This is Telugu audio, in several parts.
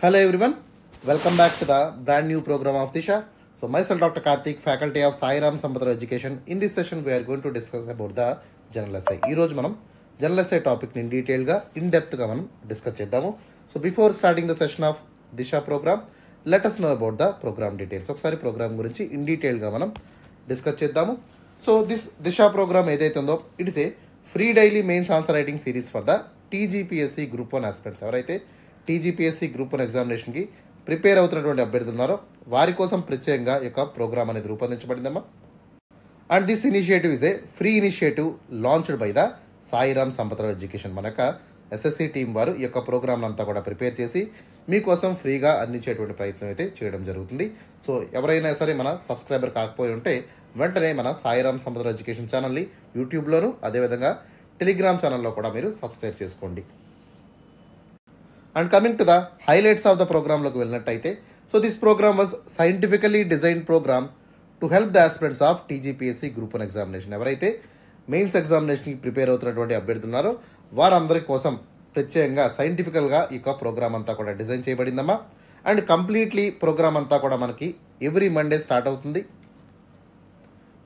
Hello everyone, welcome back to the brand new program of Disha. So myself Dr. Karthik, faculty of Sai Ram Sampradaya Education. In this session we are going to discuss about the general essay. ఈ రోజు మనం general essay topic ని detail గా in depth గా మనం discuss చేద్దాము. So before starting the session of Disha program, let us know about the program details. ఒకసారి program గురించి in detail గా మనం discuss చేద్దాము. So this Disha program ఏదైతే ఉందో it is a free daily mains answer writing series for the TGPSC Group 1 aspirants. ఎవరైతే టీజీపీఎస్సీ గ్రూప్ 1 ఎగ్జామినేషన్కి ప్రిపేర్ అవుతున్నటువంటి అభ్యర్థులు ఉన్నారో వారి కోసం ప్రత్యేకంగా ఈ యొక్క ప్రోగ్రామ్ అనేది రూపొందించబడిందమ్మా. And this initiative is a free initiative launched by the Sai Ram Sampathrao education. మన యొక్క ఎస్ఎస్సి టీం వారు ఈ యొక్క ప్రోగ్రామ్ అంతా కూడా ప్రిపేర్ చేసి మీకోసం ఫ్రీగా అందించేటువంటి ప్రయత్నం అయితే చేయడం జరుగుతుంది. సో ఎవరైనా సరే మన సబ్స్క్రైబర్ కాకపోయి ఉంటే వెంటనే మన సాయి రామ్ సంపత్రావు ఎడ్యుకేషన్ ఛానల్ని యూట్యూబ్లోను అదేవిధంగా టెలిగ్రామ్ ఛానల్లో కూడా మీరు సబ్స్క్రైబ్ చేసుకోండి. And coming to the highlights of the program look వెళ్ళినట్టయితే, so this program was scientifically designed program to help the aspirants of TGPSC Group 1 examination. ఎవరైతే మెయిన్స్ ఎగ్జామినేషన్కి ప్రిపేర్ అవుతున్నటువంటి అభ్యర్థులు ఉన్నారో వారందరి కోసం ప్రత్యేకంగా సైంటిఫికల్గా ఈ యొక్క ప్రోగ్రామ్ అంతా కూడా డిజైన్ చేయబడిందమ్మా. అండ్ కంప్లీట్లీ ప్రోగ్రామ్ అంతా కూడా మనకి ఎవ్రీ మండే స్టార్ట్ అవుతుంది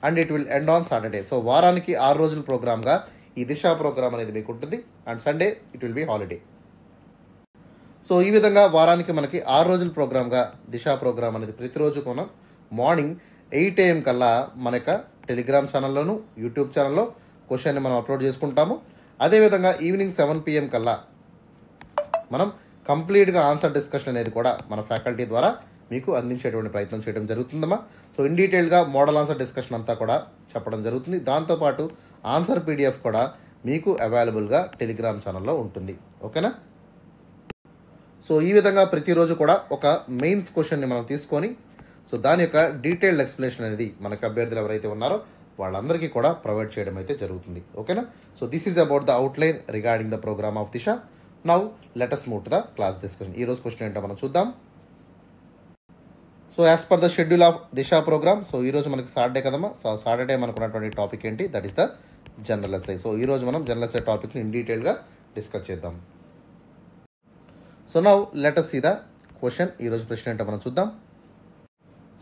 and it will end on Saturday. So వారానికి 6 రోజుల ప్రోగ్రామ్గా ఈ దిశా ప్రోగ్రామ్ అనేది మీకు ఉంటుంది and Sunday it will be holiday. So ఈ విధంగా వారానికి మనకి 6 రోజుల ప్రోగ్రామ్గా దిశా ప్రోగ్రామ్ అనేది ప్రతిరోజు మనం మార్నింగ్ 8 AM కల్లా మన యొక్క టెలిగ్రామ్ ఛానల్లోను యూట్యూబ్ ఛానల్లో క్వశ్చన్ని మనం అప్లోడ్ చేసుకుంటాము. అదేవిధంగా ఈవినింగ్ 7 PM కల్లా మనం కంప్లీట్గా ఆన్సర్ డిస్కషన్ అనేది కూడా మన ఫ్యాకల్టీ ద్వారా మీకు అందించేటువంటి ప్రయత్నం చేయడం జరుగుతుందమ్మా. సో ఇన్ డీటెయిల్గా మోడల్ ఆన్సర్ డిస్కషన్ అంతా కూడా చెప్పడం జరుగుతుంది. దాంతోపాటు ఆన్సర్ PDF కూడా మీకు అవైలబుల్గా టెలిగ్రామ్ ఛానల్లో ఉంటుంది. ఓకేనా? సో ఈ విధంగా ప్రతిరోజు కూడా ఒక మెయిన్స్ క్వశ్చన్ని మనం తీసుకొని సో దాని యొక్క డీటెయిల్డ్ ఎక్స్ప్లెనేషన్ అనేది మనకు అభ్యర్థులు ఎవరైతే ఉన్నారో వాళ్ళందరికీ కూడా ప్రొవైడ్ చేయడం అయితే జరుగుతుంది. ఓకేనా? So this is about the outline regarding the programme of Disha. Now let us move to the class discussion. ఈ రోజు క్వశ్చన్ ఏంటో మనం చూద్దాం. So as per the schedule of Disha programme, so ఈ రోజు మనకి సాటర్డే కదమ్మా. సో సాటర్డే మనకు ఉన్నటువంటి టాపిక్ ఏంటి? That is the general essay. So ఈ రోజు మనం జనరల్ ఎస్ఐ టాపిక్ని ఇన్ డీటెయిల్గా డిస్కస్ చేద్దాం. So now let us see the question. ఈరోజు ప్రశ్న ఏంటో మనం చూద్దాం.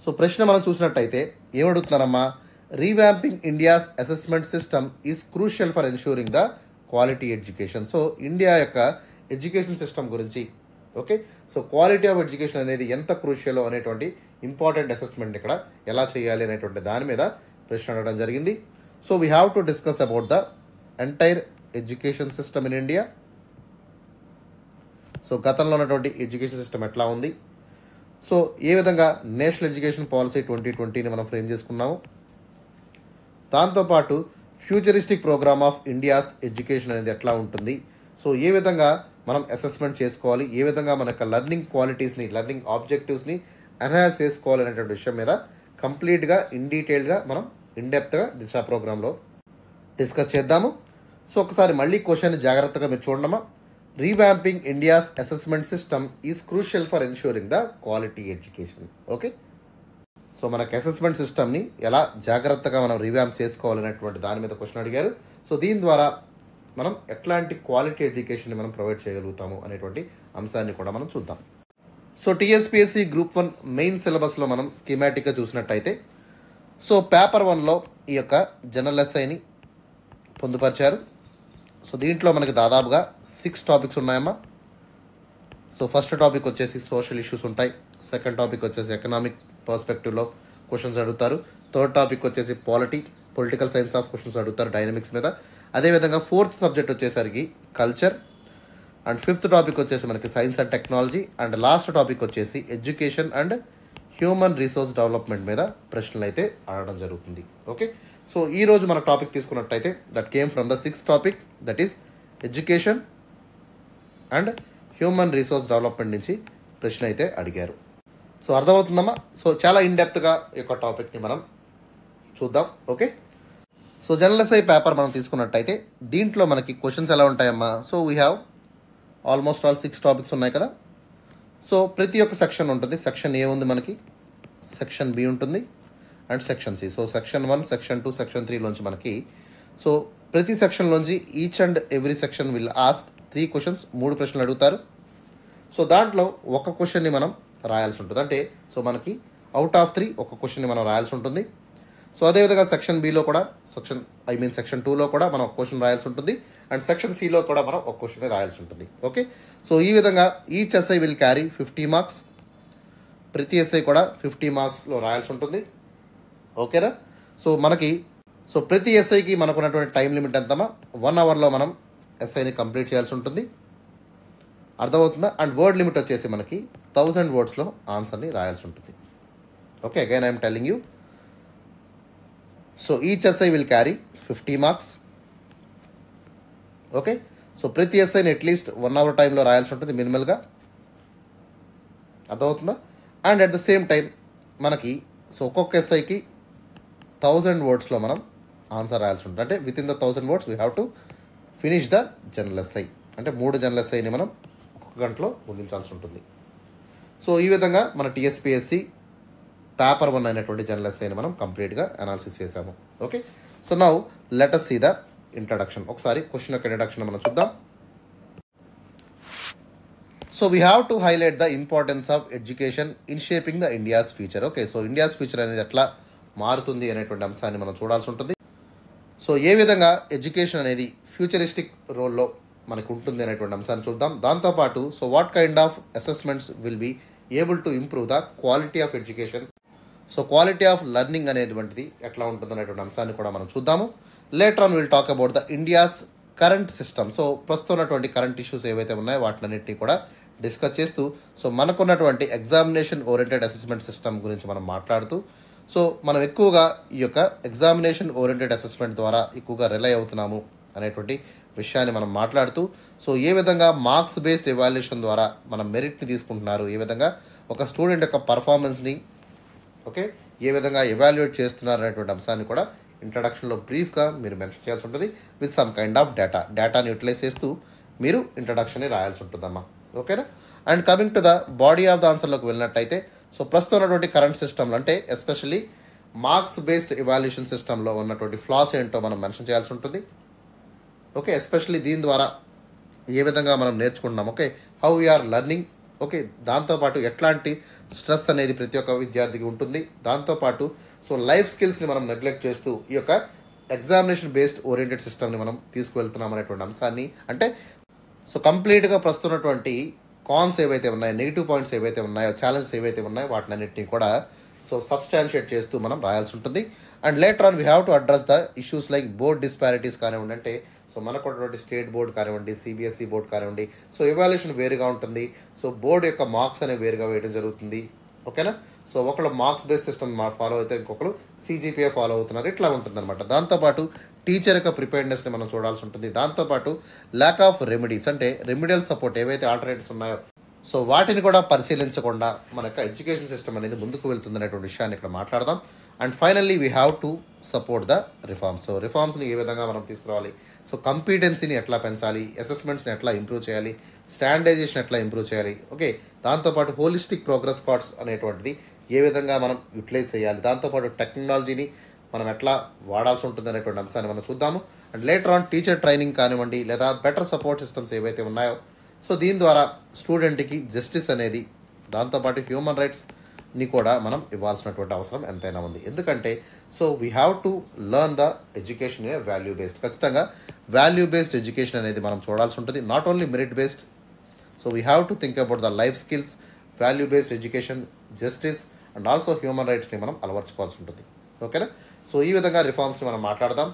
సో ప్రశ్న మనం చూసినట్టయితే ఏమడుగుతున్నారమ్మా? Revamping India's assessment system is crucial for ensuring the quality education. So India యొక్క ఎడ్యుకేషన్ సిస్టమ్ గురించి okay. So quality of education అనేది ఎంత క్రూషియలో అనేటువంటి ఇంపార్టెంట్ అసెస్మెంట్ ఇక్కడ ఎలా చేయాలి అనేటువంటి దాని మీద ప్రశ్న అడగడం జరిగింది. So we have to discuss about the entire education system in India. So గతంలో ఉన్నటువంటి ఎడ్యుకేషన్ సిస్టమ్ ఎట్లా ఉంది, సో ఏ విధంగా నేషనల్ ఎడ్యుకేషన్ పాలసీ 2020ని మనం ఫ్రేమ్ చేసుకున్నాము, దాంతోపాటు futuristic programme of India's education అనేది ఎట్లా ఉంటుంది, సో ఏ విధంగా మనం అసెస్మెంట్ చేసుకోవాలి, ఏ విధంగా మన యొక్క లెర్నింగ్ క్వాలిటీస్ని లెర్నింగ్ ఆబ్జెక్టివ్స్ని ఎన్హాన్స్ చేసుకోవాలి అనేటువంటి విషయం మీద కంప్లీట్గా ఇన్ డీటెయిల్గా మనం ఇన్డెప్త్గా దిశా ప్రోగ్రాంలో డిస్కస్ చేద్దాము. సో ఒకసారి మళ్ళీ క్వశ్చన్ జాగ్రత్తగా మీరు చూడమ్మా. Revamping India's assessment system is crucial for ensuring the quality education. Okay. So మనకు అసెస్మెంట్ సిస్టమ్ని ఎలా జాగ్రత్తగా మనం రీవ్యాంప్ చేసుకోవాలనేటువంటి దాని మీద క్వశ్చన్ అడిగారు. సో దీని ద్వారా మనం ఎట్లాంటి క్వాలిటీ ఎడ్యుకేషన్ని మనం ప్రొవైడ్ చేయగలుగుతాము అనేటువంటి అంశాన్ని కూడా మనం చూద్దాం. సో టీఎస్పీఎస్సీ గ్రూప్ 1 మెయిన్ సిలబస్లో మనం స్కీమాటిక్గా చూసినట్టయితే సో పేపర్ 1లో ఈ యొక్క జనరల్ ఎస్ఐని పొందుపరిచారు. సో దీంట్లో మనకి దాదాపుగా 6 టాపిక్స్ ఉన్నాయమ్మా. సో ఫస్ట్ టాపిక్ వచ్చేసి సోషల్ ఇష్యూస్ ఉంటాయి, సెకండ్ టాపిక్ వచ్చేసి ఎకనామిక్ పర్స్పెక్టివ్లో క్వశ్చన్స్ అడుగుతారు, థర్డ్ టాపిక్ వచ్చేసి పొలిటికల్ సైన్స్ ఆఫ్ క్వశ్చన్స్ అడుగుతారు డైనమిక్స్ మీద, అదేవిధంగా ఫోర్త్ సబ్జెక్ట్ వచ్చేసరికి కల్చర్, అండ్ ఫిఫ్త్ టాపిక్ వచ్చేసి మనకి science and technology, and last topic వచ్చేసి education and human resource development మీద ప్రశ్నలు అయితే అడగడం జరుగుతుంది. ఓకే. సో ఈరోజు మన టాపిక్ తీసుకున్నట్టయితే that came from the 6th topic, that is education and human resource development నుంచి ప్రశ్న అయితే అడిగారు. సో అర్థమవుతుందమ్మా. సో చాలా ఇన్డెప్త్గా ఈ యొక్క టాపిక్ని మనం చూద్దాం. Okay. So general essay paper మనం తీసుకున్నట్టయితే దీంట్లో మనకి క్వశ్చన్స్ ఎలా ఉంటాయమ్మా? So we have almost all 6 topics ఉన్నాయి కదా. సో ప్రతి ఒక్క సెక్షన్ ఉంటుంది. సెక్షన్ ఏ ఉంది మనకి, సెక్షన్ బి ఉంటుంది and section C. So section 1, section 2, section 3లోంచి మనకి సో ప్రతి సెక్షన్లోంచి each and every section will ask 3 questions, 3 ప్రశ్నలు అడుగుతారు. సో దాంట్లో ఒక క్వశ్చన్ని మనం రాయాల్సి ఉంటుంది. అంటే సో మనకి అవుట్ ఆఫ్ 3 ఒక క్వశ్చన్ని మనం రాయాల్సి ఉంటుంది. సో అదేవిధంగా సెక్షన్ బిలో కూడా సెక్షన్ 2లో కూడా మనం ఒక క్వశ్చన్ రాయాల్సి ఉంటుంది. అండ్ సెక్షన్ సిలో కూడా మనం ఒక క్వశ్చన్ రాయాల్సి ఉంటుంది. ఓకే, సో ఈ విధంగా each SI will carry 50 marks. ప్రతి ఎస్ఐ కూడా 50 మార్క్స్లో రాయాల్సి ఉంటుంది. ఓకేనా? సో ప్రతి ఎస్ఐకి మనకు ఉన్నటువంటి టైం లిమిట్ ఎంతమా 1 అవర్లో మనం ఎస్ఐని కంప్లీట్ చేయాల్సి ఉంటుంది. అర్థమవుతుందా? అండ్ వర్డ్ లిమిట్ వచ్చేసి మనకి 1000 వర్డ్స్లో ఆన్సర్ని రాయాల్సి ఉంటుంది. Okay, again I'm telling you. So each SI will carry 50 marks. Okay, so ప్రతి ఎస్ఐని అట్లీస్ట్ 1 అవర్ టైంలో రాయాల్సి ఉంటుంది మినిమల్గా. అర్థమవుతుందా? And at the same time మనకి సో ఒక్కొక్క ఎస్ఐకి 1000 వర్డ్స్లో మనం ఆన్సర్ రాయాల్సి ఉంటుంది. అంటే with in the 1000 words we have to finish the general SI. అంటే 3 జనరల్ ఎస్ఐని మనం ఒక్కొక్క గంటలో ముగించాల్సి ఉంటుంది. సో ఈ విధంగా మన టీఎస్పీఎస్సి పేపర్ 1 అయినటువంటి జనరల్ ఎస్ఐని మనం కంప్లీట్గా అనాలిసిస్ చేసాము. Okay, so now let us see the introduction. ఒకసారి క్వశ్చన్ యొక్క ఇంట్రడక్షన్ మనం చూద్దాం. So we have to highlight the importance of education in shaping the India's future. Okay, so India's future అనేది ఎట్లా మారుతుంది అనేటువంటి అంశాన్ని మనం చూడాల్సి ఉంటుంది. సో ఏ విధంగా ఎడ్యుకేషన్ అనేది ఫ్యూచరిస్టిక్ రోల్లో మనకు ఉంటుంది అనేటువంటి అంశాన్ని చూద్దాం. దాంతోపాటు so what kind of assessments will be able to improve the quality of education. So quality of learning అనేటువంటిది ఎట్లా ఉంటుంది అనేటువంటి అంశాన్ని కూడా మనం చూద్దాము. Later on will talk about the India's current system. So ప్రస్తుతం ఉన్నటువంటి కరెంట్ ఇష్యూస్ ఏవైతే ఉన్నాయో వాటిలన్నింటినీ కూడా డిస్కస్ చేస్తూ సో మనకున్నటువంటి ఎగ్జామినేషన్ ఓరియంటెడ్ అసెస్మెంట్ సిస్టమ్ గురించి మనం మాట్లాడుతూ సో మనం ఎక్కువగా ఈ యొక్క ఎగ్జామినేషన్ ఓరియంటెడ్ అసెస్మెంట్ ద్వారా ఎక్కువగా రిలై అవుతున్నాము అనేటువంటి విషయాన్ని మనం మాట్లాడుతూ సో ఏ విధంగా మార్క్స్ బేస్డ్ ఎవాల్యుయేషన్ ద్వారా మనం మెరిట్ని తీసుకుంటున్నారు, ఏ విధంగా ఒక స్టూడెంట్ యొక్క పర్ఫార్మెన్స్ని ఓకే ఏ విధంగా ఎవాల్యుయేట్ చేస్తున్నారు అనేటువంటి అంశాన్ని కూడా ఇంట్రడక్షన్లో బ్రీఫ్గా మీరు మెన్షన్ చేయాల్సి ఉంటుంది విత్ సమ్ కైండ్ ఆఫ్ డేటాని యూటిలైజ్ చేస్తూ మీరు ఇంట్రడక్షన్ని రాయాల్సి ఉంటుందమ్మా. ఓకేనా? And coming to the body of the ఆన్సర్లోకి వెళ్ళినట్టయితే సో ప్రస్తుతం ఉన్నటువంటి కరెంట్ సిస్టమ్లో అంటే ఎస్పెషల్లీ మార్క్స్ బేస్డ్ ఎవాల్యుయేషన్ సిస్టంలో ఉన్నటువంటి ఫ్లాస్ ఏంటో మనం మెన్షన్ చేయాల్సి ఉంటుంది. ఓకే, ఎస్పెషల్లీ దీని ద్వారా ఏ విధంగా మనం నేర్చుకుంటున్నాం, okay how we are learning. Okay, దాంతోపాటు ఎట్లాంటి స్ట్రెస్ అనేది ప్రతి ఒక్క విద్యార్థికి ఉంటుంది. దాంతోపాటు సో లైఫ్ స్కిల్స్ని మనం నెగ్లెక్ట్ చేస్తూ ఈ యొక్క ఎగ్జామినేషన్ బేస్డ్ ఓరియంటెడ్ సిస్టమ్ని మనం తీసుకువెళ్తున్నాం అనేటువంటి అంశాన్ని అంటే సో కంప్లీట్గా ప్రస్తుతం ఉన్నటువంటి కాన్స్ ఏవైతే ఉన్నాయో, నెగిటివ్ పాయింట్స్ ఏవైతే ఉన్నాయో, ఛాలెంజెస్ ఏవైతే ఉన్నాయో వాటినన్నింటినీ కూడా సో సబ్స్టాన్షియేట్ చేస్తూ మనం రాయాల్సి ఉంటుంది. And later on we have to address the issues like board disparities కానివ్వండి. అంటే సో మనకు ఉన్నటువంటి స్టేట్ బోర్డ్ కానివ్వండి, సిబిఎస్ఈ బోర్డ్ కానివ్వండి, సో ఎవాల్యుయేషన్ వేరుగా ఉంటుంది. సో బోర్డు యొక్క మార్క్స్ అనేవి వేరుగా వేయడం జరుగుతుంది. ఓకేనా? సో ఒకళ్ళు మార్క్స్ బేస్ సిస్టమ్ ఫాలో అయితే ఇంకొకరు సిజిపిఏ ఫాలో అవుతున్నారు. ఇట్లా ఉంటుంది అనమాట. దాంతోపాటు టీచర్ యొక్క ప్రిపేర్నెస్ని మనం చూడాల్సి ఉంటుంది. దాంతోపాటు ల్యాక్ ఆఫ్ రెమెడీస్ అంటే రెమెడియల్ సపోర్ట్ ఏవైతే ఆల్టర్నేటివ్స్ ఉన్నాయో సో వాటిని కూడా పరిశీలించకుండా మన యొక్క ఎడ్యుకేషన్ సిస్టమ్ అనేది ముందుకు వెళ్తుంది అనేటువంటి విషయాన్ని ఇక్కడ మాట్లాడదాం. And finally we have to support the reforms. So రిఫార్మ్స్ని ఏ విధంగా మనం తీసుకురావాలి, సో కంపిటెన్సీని ఎట్లా పెంచాలి, అసెస్మెంట్స్ని ఎట్లా ఇంప్రూవ్ చేయాలి, స్టాండర్డైజేషన్ ఎట్లా ఇంప్రూవ్ చేయాలి. ఓకే, దాంతోపాటు హోలిస్టిక్ ప్రోగ్రెస్ కార్డ్స్ అనేటువంటిది ఏ విధంగా మనం యూటిలైజ్ చేయాలి, దాంతోపాటు టెక్నాలజీని మనం ఎట్లా వాడాల్సి ఉంటుంది అనేటువంటి అంశాన్ని మనం చూద్దాము. And later on teacher training కానివ్వండి లేదా బెటర్ సపోర్ట్ సిస్టమ్స్ ఏవైతే ఉన్నాయో సో దీని ద్వారా స్టూడెంట్కి జస్టిస్ అనేది దాంతోపాటు హ్యూమన్ రైట్స్ని కూడా మనం ఇవ్వాల్సినటువంటి అవసరం ఎంతైనా ఉంది. ఎందుకంటే so we have to learn the education in value based. ఖచ్చితంగా వాల్యూ బేస్డ్ ఎడ్యుకేషన్ అనేది మనం చూడాల్సి ఉంటుంది, not only merit based. So we have to think about the life skills, value based education, justice and also human రైట్స్ని మనం అలవర్చుకోవాల్సి ఉంటుంది. ఓకేనా? సో ఈ విధంగా రిఫార్మ్స్ని మనం మాట్లాడదాం.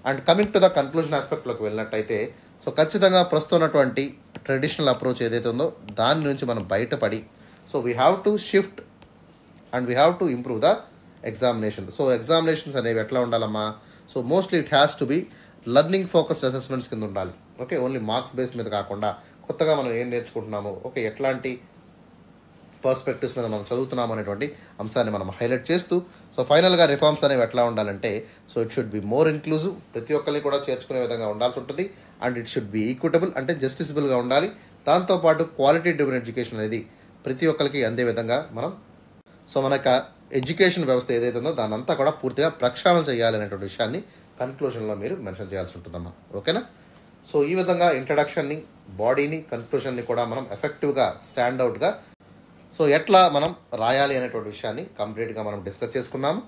And coming to the conclusion ఆస్పెక్ట్లోకి వెళ్ళినట్టయితే సో ఖచ్చితంగా ప్రస్తుతం ఉన్నటువంటి ట్రెడిషనల్ అప్రోచ్ ఏదైతే ఉందో దాని నుంచి మనం బయటపడి so we have to shift and we have to improve the examination. So examinations అనేవి ఎట్లా ఉండాలమ్మా, so mostly it has to be learning focused assessments కింద ఉండాలి. ఓకే, ఓన్లీ మార్క్స్ బేస్డ్ మీద కాకుండా కొత్తగా మనం ఏం నేర్చుకుంటున్నాము, ఓకే ఎట్లాంటి పర్స్పెక్టివ్స్ మీద మనం చదువుతున్నాము అనేటువంటి అంశాన్ని మనం హైలైట్ చేస్తూ సో ఫైనల్గా రిఫార్మ్స్ అనేవి ఎట్లా ఉండాలంటే so it should be more inclusive, ప్రతి ఒక్కరిని కూడా చేర్చుకునే విధంగా ఉండాల్సి ఉంటుంది. And it should B equitable అంటే జస్టిసబుల్గా ఉండాలి. దాంతోపాటు క్వాలిటీ డ్రివెన్ ఎడ్యుకేషన్ అనేది ప్రతి ఒక్కరికి అందే విధంగా మనం సో మన యొక్క ఎడ్యుకేషన్ వ్యవస్థ ఏదైతే ఉందో దాన్ని అంతా కూడా పూర్తిగా ప్రక్షాళన చేయాలి అనేటువంటి విషయాన్ని కన్క్లూజన్లో మీరు మెన్షన్ చేయాల్సి ఉంటుందమ్మా. ఓకేనా? సో ఈ విధంగా ఇంట్రడక్షన్ని, బాడీని, కన్క్లూషన్ని కూడా మనం ఎఫెక్టివ్గా, స్టాండ్అవుట్గా సో ఎట్లా మనం రాయాలి అనేటువంటి విషయాన్ని కంప్లీట్గా మనం డిస్కస్ చేసుకున్నాము.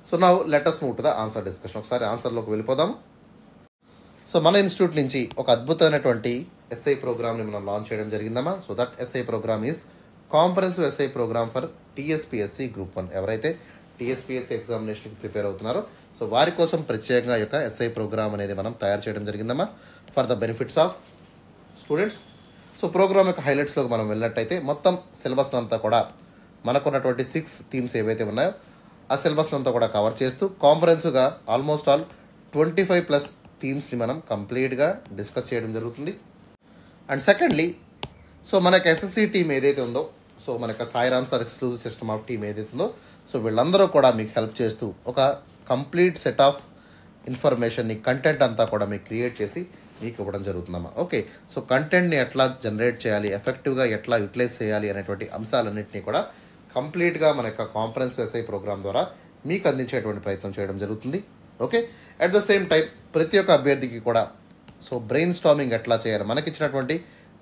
So now let us move to the answer discussion. ఒకసారి ఆన్సర్లోకి వెళ్ళిపోదాం. సో మన ఇన్స్టిట్యూట్ నుంచి ఒక అద్భుతమైనటువంటి ఎస్ఐ ప్రోగ్రామ్ని మనం లాంచ్ చేయడం జరిగిందమ్మా. So that SI programme is comprehensive SI programme for TSPSC group 1. ఎవరైతే టీఎస్పీఎస్సీ ఎగ్జామినేషన్కి ప్రిపేర్ అవుతున్నారో సో వారి కోసం ప్రత్యేకంగా యొక్క ఎస్ఐ ప్రోగ్రామ్ అనేది మనం తయారు చేయడం జరిగిందమ్మా for the benefits of students. So programme యొక్క హైలైట్స్లోకి మనం వెళ్ళినట్టయితే మొత్తం సిలబస్ అంతా కూడా మనకున్నటువంటి 6 థీమ్స్ ఏవైతే ఉన్నాయో ఆ సిలబస్ అంతా కూడా కవర్ చేస్తూ కాంప్రహెన్సివ్గా ఆల్మోస్ట్ ఆల్ 25+ థీమ్స్ని మనం కంప్లీట్గా డిస్కస్ చేయడం జరుగుతుంది. అండ్ సెకండ్లీ సో మనకు ఎస్ఎస్సి టీమ్ ఏదైతే ఉందో సో మనకు Sairam sir exclusive system of team ఏదైతే ఉందో సో వీళ్ళందరూ కూడా మీకు హెల్ప్ చేస్తూ ఒక కంప్లీట్ సెట్ ఆఫ్ ఇన్ఫర్మేషన్ని, కంటెంట్ అంతా కూడా మీకు క్రియేట్ చేసి మీకు ఇవ్వడం జరుగుతుందమ్మా. ఓకే, సో కంటెంట్ని ఎట్లా జనరేట్ చేయాలి, ఎఫెక్టివ్గా ఎట్లా యూటిలైజ్ చేయాలి అనేటువంటి అంశాలన్నింటినీ కూడా కంప్లీట్గా మన యొక్క కాంప్రహెన్సివ్ ఎస్ఐ ప్రోగ్రామ్ ద్వారా మీకు అందించేటువంటి ప్రయత్నం చేయడం జరుగుతుంది. Okay, at the same time ప్రతి ఒక్క అభ్యర్థికి కూడా సో బ్రెయిన్ స్టార్మింగ్ ఎట్లా చేయాలి, మనకి ఇచ్చినటువంటి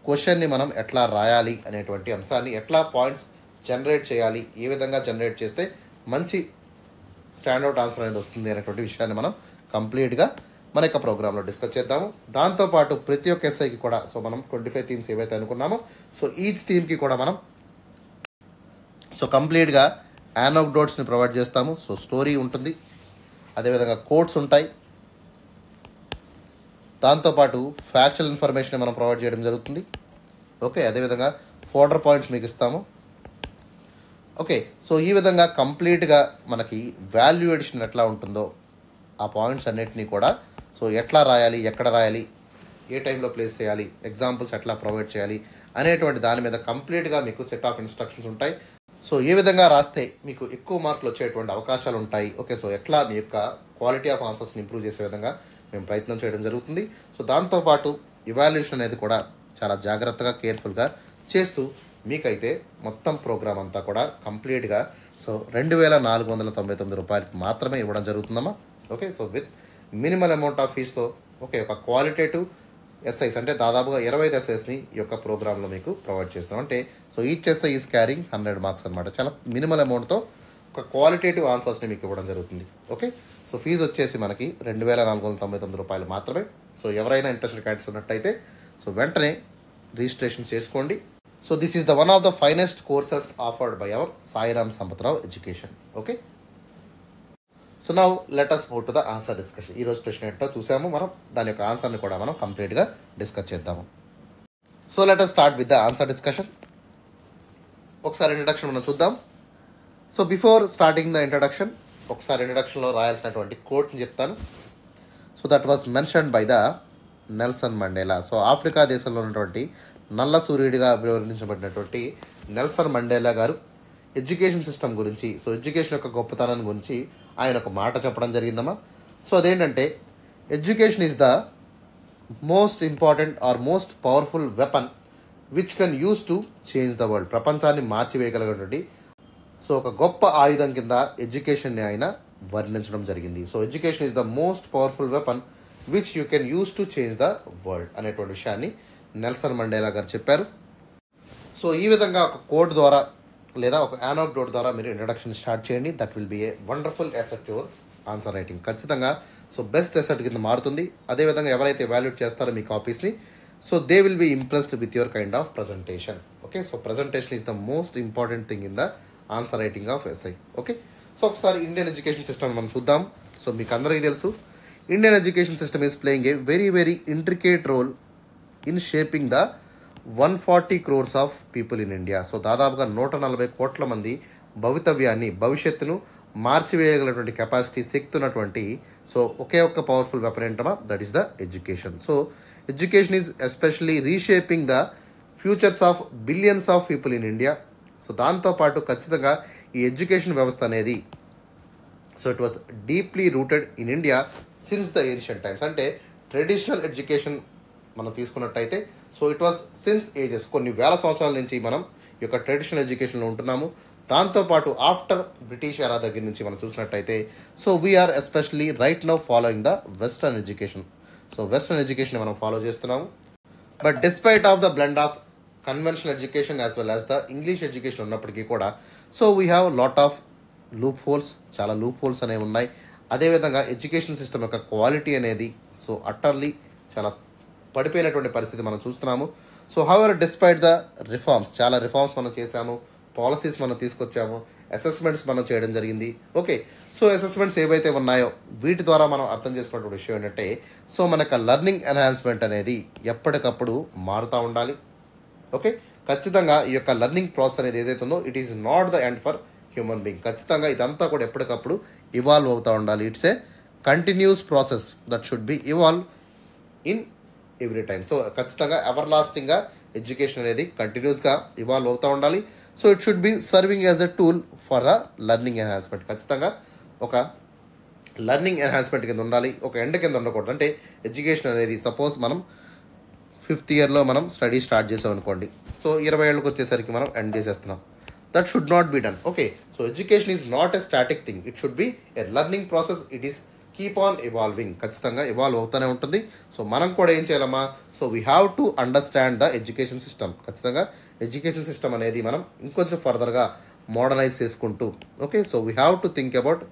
క్వశ్చన్ని మనం ఎట్లా రాయాలి అనేటువంటి అంశాన్ని, ఎట్లా పాయింట్స్ జనరేట్ చేయాలి, ఏ విధంగా జనరేట్ చేస్తే మంచి స్టాండౌట్ ఆన్సర్ అనేది వస్తుంది అనేటువంటి విషయాన్ని మనం కంప్లీట్గా మన యొక్క ప్రోగ్రాంలో డిస్కస్ చేద్దాము. దాంతోపాటు ప్రతి ఒక్క ఎస్ఐకి కూడా సో మనం 25 థీమ్స్ ఏవైతే అనుకున్నామో సో ఈచ్ థీమ్కి కూడా మనం సో కంప్లీట్గా యానోక్డోట్స్ని ప్రొవైడ్ చేస్తాము. సో స్టోరీ ఉంటుంది, అదేవిధంగా కోట్స్ ఉంటాయి, దాంతోపాటు ఫ్యాక్చువల్ ఇన్ఫర్మేషన్ మనం ప్రొవైడ్ చేయడం జరుగుతుంది. ఓకే, అదేవిధంగా ఫోల్డర్ పాయింట్స్ మీకు ఇస్తాము. ఓకే, సో ఈ విధంగా కంప్లీట్గా మనకి వాల్యూ ఎడిషన్ ఎట్లా ఉంటుందో ఆ పాయింట్స్ అన్నిటినీ కూడా సో ఎట్లా రాయాలి, ఎక్కడ రాయాలి, ఏ టైంలో ప్లేస్ చేయాలి, ఎగ్జాంపుల్స్ ఎట్లా ప్రొవైడ్ చేయాలి అనేటువంటి దాని మీద కంప్లీట్గా మీకు సెట్ ఆఫ్ ఇన్స్ట్రక్షన్స్ ఉంటాయి. సో ఏ విధంగా రాస్తే మీకు ఎక్కువ మార్కులు వచ్చేటువంటి అవకాశాలు ఉంటాయి. ఓకే, సో ఎట్లా మీ యొక్క క్వాలిటీ ఆఫ్ ఆన్సర్స్ని ఇంప్రూవ్ చేసే విధంగా మేము ప్రయత్నం చేయడం జరుగుతుంది. సో దాంతోపాటు ఇవాల్యుయేషన్ అనేది కూడా చాలా జాగ్రత్తగా, కేర్ఫుల్గా చేస్తూ మీకైతే మొత్తం ప్రోగ్రామ్ అంతా కూడా కంప్లీట్గా సో 2,499 రూపాయలకి మాత్రమే ఇవ్వడం జరుగుతుందమ్మా. Okay, so with minimal amount of ఫీజ్తో ఓకే ఒక క్వాలిటేటివ్ ఎస్ఐస్ అంటే దాదాపుగా 25 ఎస్ఐస్ని ఈ యొక్క ప్రోగ్రాంలో మీకు ప్రొవైడ్ చేస్తాం. అంటే so each SI is carrying 100 marks అనమాట. చాలా మినిమల్ అమౌంట్తో ఒక క్వాలిటేటివ్ ఆన్సర్స్ని మీకు ఇవ్వడం జరుగుతుంది. ఓకే, సో ఫీజు వచ్చేసి మనకి 2,499 రూపాయలు మాత్రమే. సో ఎవరైనా ఇంట్రెస్టెడ్ క్యాండిడేట్స్ ఉన్నట్టయితే సో వెంటనే రిజిస్ట్రేషన్ చేసుకోండి. So this is the one of the finest courses offered by our Sairam Sampath Rao education. Okay, so now let us move to the answer discussion. ఈరోజు ప్రశ్న ఏంటో చూసాము మనం, దాని యొక్క ఆన్సర్ని కూడా మనం కంప్లీట్గా డిస్కస్ చేద్దాము. So let us start with the answer discussion. ఒకసారి ఇంట్రడక్షన్ మనం చూద్దాం. So before starting the introduction ఒకసారి ఇంట్రడక్షన్లో రాయాల్సినటువంటి కోట్ని చెప్తాను. So that was mentioned by the Nelson Mandela. So Africa దేశంలో ఉన్నటువంటి నల్ల సూర్యుడిగా అభివర్ణించబడినటువంటి నెల్సన్ మండేలా గారు ఎడ్యుకేషన్ సిస్టమ్ గురించి, సో ఎడ్యుకేషన్ యొక్క గొప్పతనం గురించి ఆయన ఒక మాట చెప్పడం జరిగిందమ్మా. సో అదేంటంటే education is the most important or most powerful weapon which can use to change the world. ప్రపంచాన్ని మార్చివేయగలిగినటువంటి సో ఒక గొప్ప ఆయుధం కింద ఎడ్యుకేషన్ని ఆయన వర్ణించడం జరిగింది. So education is the most powerful weapon which you can use to change the world అనేటువంటి విషయాన్ని నెల్సన్ మండేలా గారు చెప్పారు. సో ఈ విధంగా ఒక కోడ్ ద్వారా లేదా ఒక యానోక్డోట్ ద్వారా మీరు ఇంట్రడక్షన్ స్టార్ట్ చేయండి. That will be a wonderful asset your answer writing. ఖచ్చితంగా సో బెస్ట్ ఎసెట్ కింద మారుతుంది. అదేవిధంగా ఎవరైతే ఎవాల్యుయేట్ చేస్తారో మీ కాపీస్ని so they will be impressed with your kind of presentation. Okay, so presentation is the most important thing in the answer writing of essay. Okay, so ఒకసారి ఇండియన్ ఎడ్యుకేషన్ సిస్టమ్ మనం చూద్దాం. సో మీకు అందరికీ తెలుసు Indian education system is playing a very very intricate role in shaping the 140 crores of people in India. So దాదాపుగా 140 కోట్ల మంది భవిష్యత్తును మార్చివేయగలిగినటువంటి కెపాసిటీ, శక్తి ఉన్నటువంటి సో ఒకే ఒక్క పవర్ఫుల్ వెపన్ ఏంటమా, that is the education. So education is especially reshaping the futures of billions of people in India. So దాంతోపాటు ఖచ్చితంగా ఈ ఎడ్యుకేషన్ వ్యవస్థ అనేది so it was deeply rooted in India since the ancient times. అంటే ట్రెడిషనల్ ఎడ్యుకేషన్ మనం తీసుకున్నట్టయితే so it was since ages, కొన్ని వేల సంవత్సరాల నుంచి మనం ఈ యొక్క ట్రెడిషనల్ ఎడ్యుకేషన్లో ఉంటున్నాము. దాంతోపాటు ఆఫ్టర్ బ్రిటిష్ ఎరా దగ్గర నుంచి మనం చూసినట్టయితే so we are especially right now following the western education. So western education మనం ఫాలో చేస్తున్నాము. But despite of the blend of conventional education as well as the English education ఉన్నప్పటికీ కూడా so we have lot of loopholes, చాలా లూప్ హోల్స్ అనేవి ఉన్నాయి. అదేవిధంగా ఎడ్యుకేషన్ సిస్టమ్ యొక్క క్వాలిటీ అనేది సో అట్టర్లీ చాలా పడిపోయినటువంటి పరిస్థితి మనం చూస్తున్నాము. So however despite the reforms, చాలా రిఫార్మ్స్ మనం చేశాము, పాలసీస్ మనం తీసుకొచ్చాము, అసెస్మెంట్స్ మనం చేయడం జరిగింది. ఓకే, సో అసెస్మెంట్స్ ఏవైతే ఉన్నాయో వీటి ద్వారా మనం అర్థం చేసుకున్నటువంటి విషయం ఏంటంటే సో మనకు లెర్నింగ్ ఎన్హాన్స్మెంట్ అనేది ఎప్పటికప్పుడు మారుతూ ఉండాలి. ఓకే, ఖచ్చితంగా ఈ యొక్క లెర్నింగ్ ప్రాసెస్ అనేది ఏదైతే ఉందో it is not the end for human being. ఖచ్చితంగా ఇదంతా కూడా ఎప్పటికప్పుడు ఇవాల్వ్ అవుతూ ఉండాలి. It's a continuous process that should be evolve in every time. So ఖచ్చితంగా ఎవర్ లాస్టింగ్గా ఎడ్యుకేషన్ అనేది కంటిన్యూస్గా ఇవాల్వ్ అవుతూ ఉండాలి. So it should B serving as a tool for a learning enhancement. ఖచ్చితంగా ఒక లెర్నింగ్ ఎన్హాన్స్మెంట్ కింద ఉండాలి, ఒక ఎండ్ కింద ఉండకూడదు. అంటే ఎడ్యుకేషన్ అనేది సపోజ్ మనం 5th ఇయర్లో మనం స్టడీ స్టార్ట్ చేసాం అనుకోండి, సో 20 ఏళ్ళకి వచ్చేసరికి మనం ఎండ్ చేసేస్తున్నాం. That should not be done. Okay, so education is not a static thing, it should be a learning process. It is keep on evolving, ఖచ్చితంగా ఇవాల్వ్ అవుతూనే ఉంటుంది. సో మనం కూడా ఏం చేయాలమ్మా, so we have to understand the education system. ఖచ్చితంగా ఎడ్యుకేషన్ సిస్టమ్ అనేది మనం ఇంకొంచెం ఫర్దర్గా మోడర్నైజ్ చేసుకుంటూ okay, so we have to think about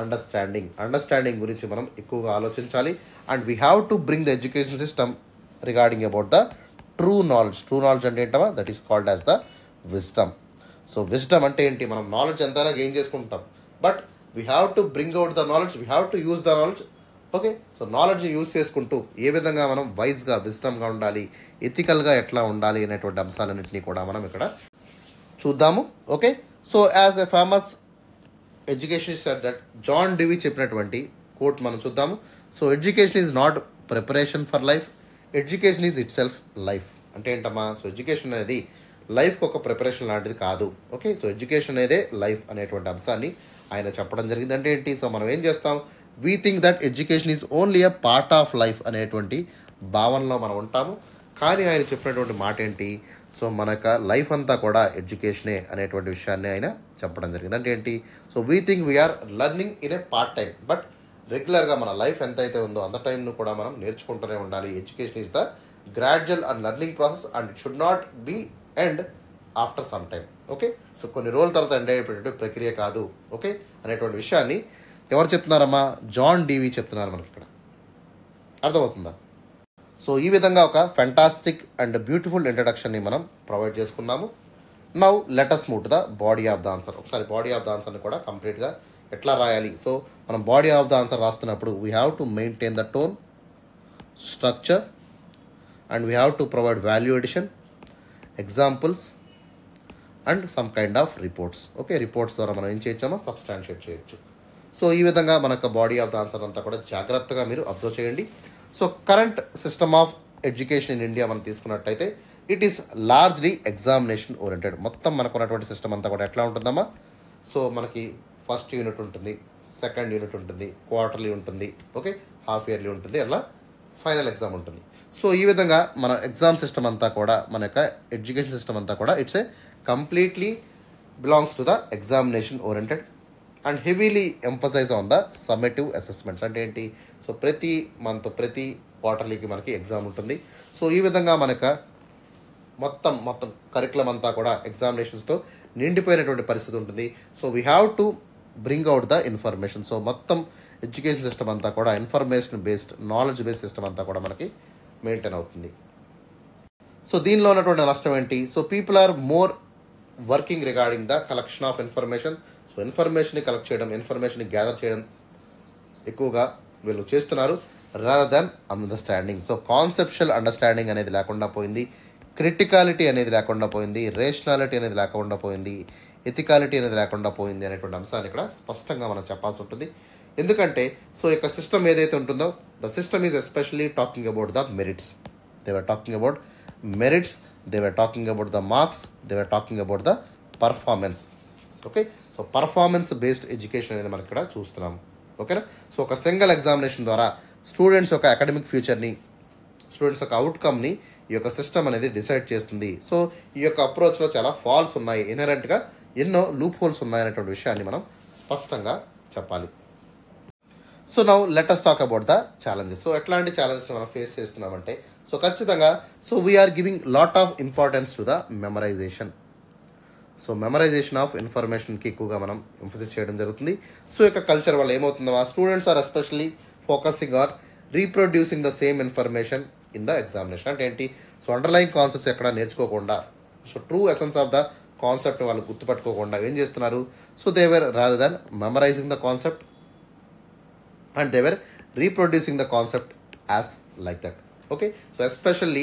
understanding గురించి మనం ఎక్కువగా ఆలోచించాలి. And we have to bring the education system regarding about the true knowledge అంటే ఏంటమ్మా, that is called as the wisdom. So wisdom అంటే ఏంటి, మనం నాలెడ్జ్ ఎంతైనా గెయిన్ చేసుకుంటాం, but we have to bring out the knowledge, we have to use the knowledge. Okay, so నాలెడ్జ్ని యూజ్ చేసుకుంటూ ఏ విధంగా మనం వైజ్గా విజ్డమ్గా ఉండాలి, ఎథికల్గా ఎట్లా ఉండాలి అనేటువంటి అంశాలన్నింటినీ కూడా మనం ఇక్కడ చూద్దాము. Okay, so as a famous education said that John Dewey చెప్పినటువంటి కోట్ మనం చూద్దాము. So education is not preparation for life, education is itself life. అంటే ఏంటమ్మా, సో ఎడ్యుకేషన్ అనేది లైఫ్కి ఒక ప్రిపరేషన్ లాంటిది కాదు. ఓకే, సో ఎడ్యుకేషన్ అనేదే లైఫ్ అనేటువంటి అంశాన్ని ఆయన చెప్పడం జరిగింది. అంటే ఏంటి, సో మనం ఏం చేస్తాం, we think that education is only a part of life అనేటువంటి భావనలో మనం ఉంటాము. కానీ ఆయన చెప్పినటువంటి మాట ఏంటి, సో మనక లైఫ్ అంతా కూడా ఎడ్యుకేషనే అనేటువంటి విషయాన్ని ఆయన చెప్పడం జరిగింది. అంటే ఏంటి, so we think we are learning in a part time, but రెగ్యులర్గా మన లైఫ్ ఎంత అయితే ఉందో అంత టైంను కూడా మనం నేర్చుకుంటూనే ఉండాలి. Education is the gradual and learning process and it should not be end after some time. Okay, so కొన్ని రోజుల తర్వాత ఎండ్ అయ్యేటువంటి ప్రక్రియ కాదు. ఓకే అనేటువంటి విషయాన్ని ఎవరు చెప్తున్నారమ్మా, జాన్ డివి చెప్తున్నారు మనకి ఇక్కడ. అర్థమవుతుందా? సో ఈ విధంగా ఒక ఫెంటాస్టిక్ అండ్ బ్యూటిఫుల్ ఇంట్రడక్షన్ని మనం ప్రొవైడ్ చేసుకున్నాము. Now let us move to the body of the answer. ఒకసారి బాడీ ఆఫ్ ద ఆన్సర్ని కూడా కంప్లీట్గా ఎట్లా రాయాలి. సో మనం బాడీ ఆఫ్ ద ఆన్సర్ రాస్తున్నప్పుడు we have to maintain the tone, structure, and we have to provide value addition, examples and some kind of reports. Okay, reports ద్వారా మనం ఏం చేయొచ్చామో సబ్స్టాన్షియేట్ చేయొచ్చు. సో ఈ విధంగా మనకు బాడీ ఆఫ్ ద ఆన్సర్ అంతా కూడా జాగ్రత్తగా మీరు అబ్జర్వ్ చేయండి. So current system of education in India మనం తీసుకున్నట్టయితే it is largely examination oriented. మొత్తం మనకు ఉన్నటువంటి సిస్టమ్ అంతా కూడా ఎట్లా ఉంటుందమ్మా, సో మనకి ఫస్ట్ యూనిట్ ఉంటుంది, సెకండ్ యూనిట్ ఉంటుంది, క్వార్టర్లీ ఉంటుంది, ఓకే హాఫ్ ఇయర్లీ ఉంటుంది, అలా ఫైనల్ ఎగ్జామ్ ఉంటుంది. సో ఈ విధంగా మన ఎగ్జామ్ సిస్టమ్ అంతా కూడా మన యొక్క ఎడ్యుకేషన్ సిస్టమ్ అంతా కూడా it's a completely belongs to the examination oriented and heavily emphasize on the summative assessments. అంటే ఏంటి, సో ప్రతి మంత్ ప్రతి క్వార్టర్లీకి మనకి ఎగ్జామ్ ఉంటుంది. సో ఈ విధంగా మనకు మొత్తం కరికులం అంతా కూడా ఎగ్జామినేషన్స్తో నిండిపోయినటువంటి పరిస్థితి ఉంటుంది. So we have to bring out the information. So మొత్తం ఎడ్యుకేషన్ సిస్టమ్ అంతా కూడా information based, knowledge based system అంతా కూడా మనకి మెయింటైన్ అవుతుంది. సో దీనిలో ఉన్నటువంటి నష్టం ఏంటి, so people are more working regarding the collection of information. So ఇన్ఫర్మేషన్ని కలెక్ట్ చేయడం, ఇన్ఫర్మేషన్ని గ్యాదర్ చేయడం ఎక్కువగా వీళ్ళు చేస్తున్నారు rather than understanding. So conceptual understanding అనేది లేకుండా పోయింది, క్రిటికాలిటీ అనేది లేకుండా పోయింది, రేషనాలిటీ అనేది లేకుండా పోయింది, ఎథికాలిటీ అనేది లేకుండా పోయింది అనేటువంటి అంశాన్ని ఇక్కడ స్పష్టంగా మనం చెప్పాల్సి ఉంటుంది. ఎందుకంటే సో యొక్క సిస్టమ్ ఏదైతే ఉంటుందో the system is especially talking about the merits. They were talking about merits, they were talking about the marks, they were talking about the performance. Okay, so performance based education అనేది మనం ఇక్కడ చూస్తున్నాము. ఓకేనా, సో ఒక సింగిల్ ఎగ్జామినేషన్ ద్వారా స్టూడెంట్స్ యొక్క అకాడమిక్ ఫ్యూచర్ని, స్టూడెంట్స్ యొక్క అవుట్కమ్ని ఈ యొక్క సిస్టమ్ అనేది డిసైడ్ చేస్తుంది. సో ఈ యొక్క అప్రోచ్లో చాలా ఫాల్స్ ఉన్నాయి, ఇన్హెరెంట్గా ఎన్నో లూప్ హోల్స్ ఉన్నాయనేటువంటి విషయాన్ని మనం స్పష్టంగా చెప్పాలి. So now let us talk about the challenges. So ఎట్లాంటి ఛాలెంజెస్ మనం ఫేస్ చేస్తున్నామంటే సో ఖచ్చితంగా so we are giving lot of importance to the memorisation. So memorisation of ఇన్ఫర్మేషన్కి ఎక్కువగా మనం ఎంఫసిస్ చేయడం జరుగుతుంది. సో యొక్క కల్చర్ వల్ల ఏమవుతుందో students are especially focusing are reproducing the same information in the examination. అంటే ఏంటి, సో అండర్లైన్ కాన్సెప్ట్స్ ఎక్కడ నేర్చుకోకుండా so true essence of the కాన్సెప్ట్ని వాళ్ళు గుర్తుపట్టుకోకుండా ఏం చేస్తున్నారు, so they were rather than memorising the concept and they were reproducing the concept as like that. Okay, so especially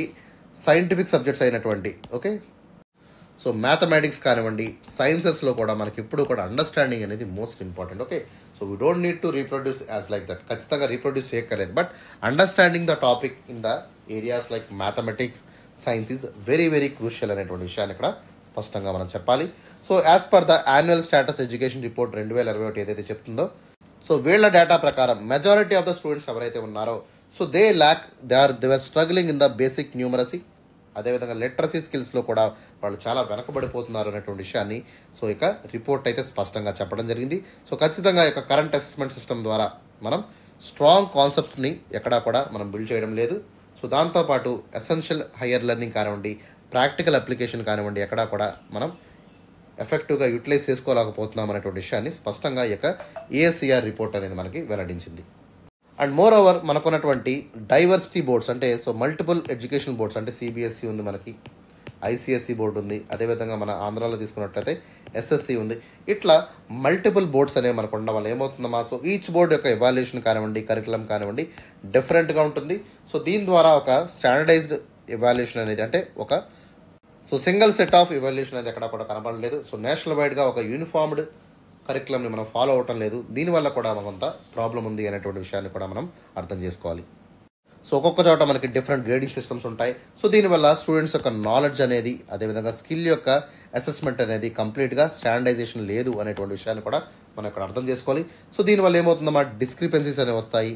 scientific subjects అయినటువంటి ఓకే సో మ్యాథమెటిక్స్ కానివ్వండి, సైన్సెస్లో కూడా మనకి ఇప్పుడు కూడా అండర్స్టాండింగ్ అనేది most important. Okay, so we don't need to reproduce as like that, ఖచ్చితంగా రీప్రొడ్యూస్ చేయక్కర్లేదు. But understanding the topic in the areas like mathematics, science is very very crucial అనేటువంటి విషయాన్ని ఇక్కడ స్పష్టంగా మనం చెప్పాలి. So as per the annual status education report 2021 ఏదైతే చెప్తుందో, సో వీళ్ళ డేటా ప్రకారం మెజారిటీ ఆఫ్ ద స్టూడెంట్స్ ఎవరైతే ఉన్నారో so they are struggling in the basic numeracy, అదేవిధంగా లిటరసీ స్కిల్స్లో కూడా వాళ్ళు చాలా వెనకబడిపోతున్నారు అనేటువంటి విషయాన్ని సో ఇక రిపోర్ట్ అయితే స్పష్టంగా చెప్పడం జరిగింది. సో ఖచ్చితంగా ఇక కరెంట్ అసెస్మెంట్ సిస్టమ్ ద్వారా మనం స్ట్రాంగ్ కాన్సెప్ట్ని ఎక్కడా కూడా మనం బిల్డ్ చేయడం లేదు. సో దాంతోపాటు ఎసెన్షియల్ హయ్యర్ లెర్నింగ్ కానివ్వండి, ప్రాక్టికల్ అప్లికేషన్ కానివ్వండి, ఎక్కడా కూడా మనం ఎఫెక్టివ్గా యూటిలైజ్ చేసుకోలేకపోతున్నాం అనేటువంటి విషయాన్ని స్పష్టంగా ఈ యొక్క ఏఎస్సిఆర్ రిపోర్ట్ అనేది మనకి వెల్లడించింది. అండ్ మోర్ ఓవర్ మనకున్నటువంటి డైవర్సిటీ బోర్డ్స్ అంటే సో మల్టిపుల్ ఎడ్యుకేషన్ బోర్డ్స్ అంటే సిబిఎస్ఈ ఉంది, మనకి ఐసిఎస్ఈ బోర్డు ఉంది, అదేవిధంగా మన ఆంధ్రాలో తీసుకున్నట్లయితే ఎస్ఎస్సి ఉంది. ఇట్లా మల్టిపుల్ బోర్డ్స్ అనేవి మనకు ఉండడం వల్ల ఏమవుతుందమ్మా, సో ఈచ్ బోర్డు యొక్క ఎవాల్యుయేషన్ కానివ్వండి, కరికులం కానివ్వండి డిఫరెంట్గా ఉంటుంది. సో దీని ద్వారా ఒక స్టాండర్డైజ్డ్ ఎవాల్యుయేషన్ అనేది అంటే ఒక so single set of evaluation అనేది ఎక్కడ కూడా కనబడలేదు. సో నేషనల్ వైడ్గా ఒక యూనిఫామ్డ్ కరికులంని మనం ఫాలో అవటం లేదు. దీనివల్ల కూడా మనకంత ప్రాబ్లం ఉంది అనేటువంటి విషయాన్ని కూడా మనం అర్థం చేసుకోవాలి. సో ఒక్కొక్క చోట మనకి డిఫరెంట్ గ్రేడింగ్ సిస్టమ్స్ ఉంటాయి. సో దీనివల్ల స్టూడెంట్స్ యొక్క నాలెడ్జ్ అనేది, అదేవిధంగా స్కిల్ యొక్క అసెస్మెంట్ అనేది కంప్లీట్గా స్టాండర్డైజేషన్ లేదు అనేటువంటి విషయాన్ని కూడా మనం ఇక్కడ అర్థం చేసుకోవాలి. సో దీనివల్ల ఏమవుతుందన్నమా, డిస్క్రిపెన్సీస్ అనేవి వస్తాయి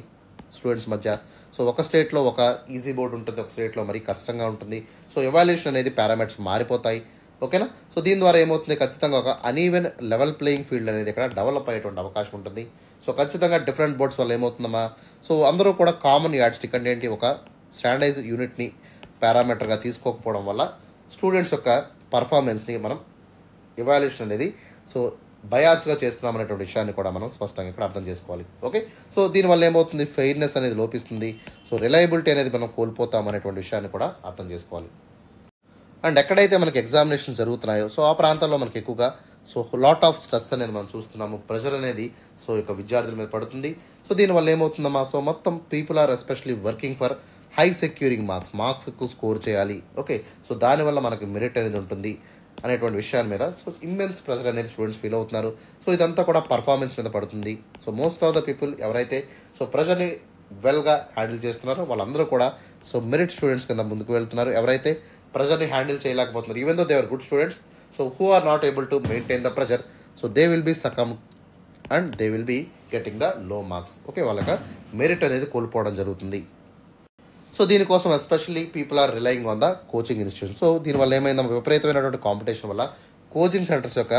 స్టూడెంట్స్ మధ్య. సో ఒక స్టేట్లో ఒక ఈజీ బోర్డు ఉంటుంది, ఒక స్టేట్లో మరీ కష్టంగా ఉంటుంది. సో ఎవాల్యుయేషన్ అనేది పారామీటర్స్ మారిపోతాయి. ఓకేనా, సో దీని ద్వారా ఏమవుతుంది, ఖచ్చితంగా ఒక అన్ఈవెన్ లెవెల్ ప్లేయింగ్ ఫీల్డ్ అనేది ఇక్కడ డెవలప్ అయ్యేటువంటి అవకాశం ఉంటుంది. సో ఖచ్చితంగా డిఫరెంట్ బోర్డ్స్ వల్ల ఏమవుతుందమ్మా, సో అందరూ కూడా కామన్ యాడ్ స్టిక్ అంటే ఏంటి, ఒక స్టాండర్డైజ్ యూనిట్ని పారామీటర్గా తీసుకోకపోవడం వల్ల స్టూడెంట్స్ యొక్క పర్ఫార్మెన్స్ని మనం ఎవాల్యుయేషన్ అనేది సో బయాస్డ్గా చేస్తున్నాం అనేటువంటి విషయాన్ని కూడా మనం స్పష్టంగా ఇక్కడ అర్థం చేసుకోవాలి. ఓకే, సో దీనివల్ల ఏమవుతుంది, ఫెయిర్నెస్ అనేది లోపిస్తుంది. సో రిలయబిలిటీ అనేది మనం కోల్పోతాం అనేటువంటి విషయాన్ని కూడా అర్థం చేసుకోవాలి. అండ్ ఎక్కడైతే మనకి ఎగ్జామినేషన్ జరుగుతున్నాయో సో ఆ ప్రాంతాల్లో మనకి ఎక్కువగా సో లాట్ ఆఫ్ స్ట్రెస్ అనేది మనం చూస్తున్నాము, ప్రెషర్ అనేది సో యొక్క విద్యార్థుల మీద పడుతుంది. సో దీనివల్ల ఏమవుతుందమ్మా, సో మొత్తం people are especially working for high securing marks ఎక్కువ స్కోర్ చేయాలి. ఓకే, సో దానివల్ల మనకి మెరిట్ అనేది ఉంటుంది అనేటువంటి విషయాల మీద సో ఇమ్మెన్స్ ప్రెషర్ అనేది స్టూడెంట్స్ ఫీల్ అవుతున్నారు. సో ఇదంతా కూడా పర్ఫార్మెన్స్ మీద పడుతుంది. So most of the people ఎవరైతే సో ప్రెషర్ని వెల్గా హ్యాండిల్ చేస్తున్నారో వాళ్ళందరూ కూడా సో మెరిట్ స్టూడెంట్స్ కింద ముందుకు వెళ్తున్నారు. ఎవరైతే ప్రెషర్ని హ్యాండిల్ చేయలేకపోతున్నారు, even though they are good students, so who are not able to maintain the pressure, so they will be succumb and they will be getting the low marks. Okay, వాళ్ళకి మెరిట్ అనేది కోల్పోవడం జరుగుతుంది. సో దీనికోసం especially people are relying on the coaching institution. So దీనివల్ల ఏమైందా, విపరీతమైనటువంటి కాంపిటీషన్ వల్ల కోచింగ్ సెంటర్స్ యొక్క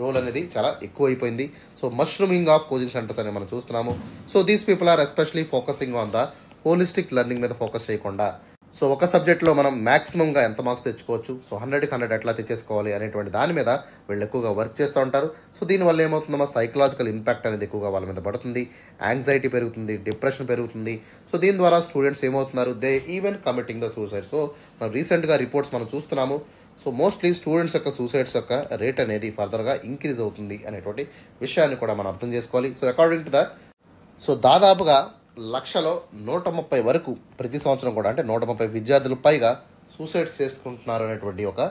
రోల్ అనేది చాలా ఎక్కువైపోయింది. So mushrooming of coaching centres అని మనం చూస్తున్నాము. So these people are especially focusing on the holistic learning మీద ఫోకస్ చేయకుండా సో ఒక సబ్జెక్ట్లో మనం మ్యాక్సిమంగా ఎంత మార్క్స్ తెచ్చుకోవచ్చు, సో 100కి 100 ఎట్లా తెచ్చేసుకోవాలి అనేటువంటి దాని మీద వీళ్ళు ఎక్కువగా వర్క్ చేస్తూ ఉంటారు. సో దీనివల్ల ఏమవుతుందమ్మా, సైకలాజికల్ ఇంపాక్ట్ అనేది ఎక్కువగా వాళ్ళ మీద పడుతుంది, యాంగ్జైటీ పెరుగుతుంది, డిప్రెషన్ పెరుగుతుంది. సో దీని ద్వారా స్టూడెంట్స్ ఏమవుతున్నారు, they even committing the suicide. So మనం రీసెంట్గా రిపోర్ట్స్ మనం చూస్తున్నాము. సో మోస్ట్లీ స్టూడెంట్స్ యొక్క సూసైడ్స్ యొక్క రేట్ అనేది ఫర్దర్గా ఇంక్రీజ్ అవుతుంది అనేటువంటి విషయాన్ని కూడా మనం అర్థం చేసుకోవాలి. So according to the so దాదాపుగా 130,000 వరకు ప్రతి సంవత్సరం కూడా అంటే 130 విద్యార్థులు పైగా సూసైడ్స్ చేసుకుంటున్నారు అనేటువంటి ఒక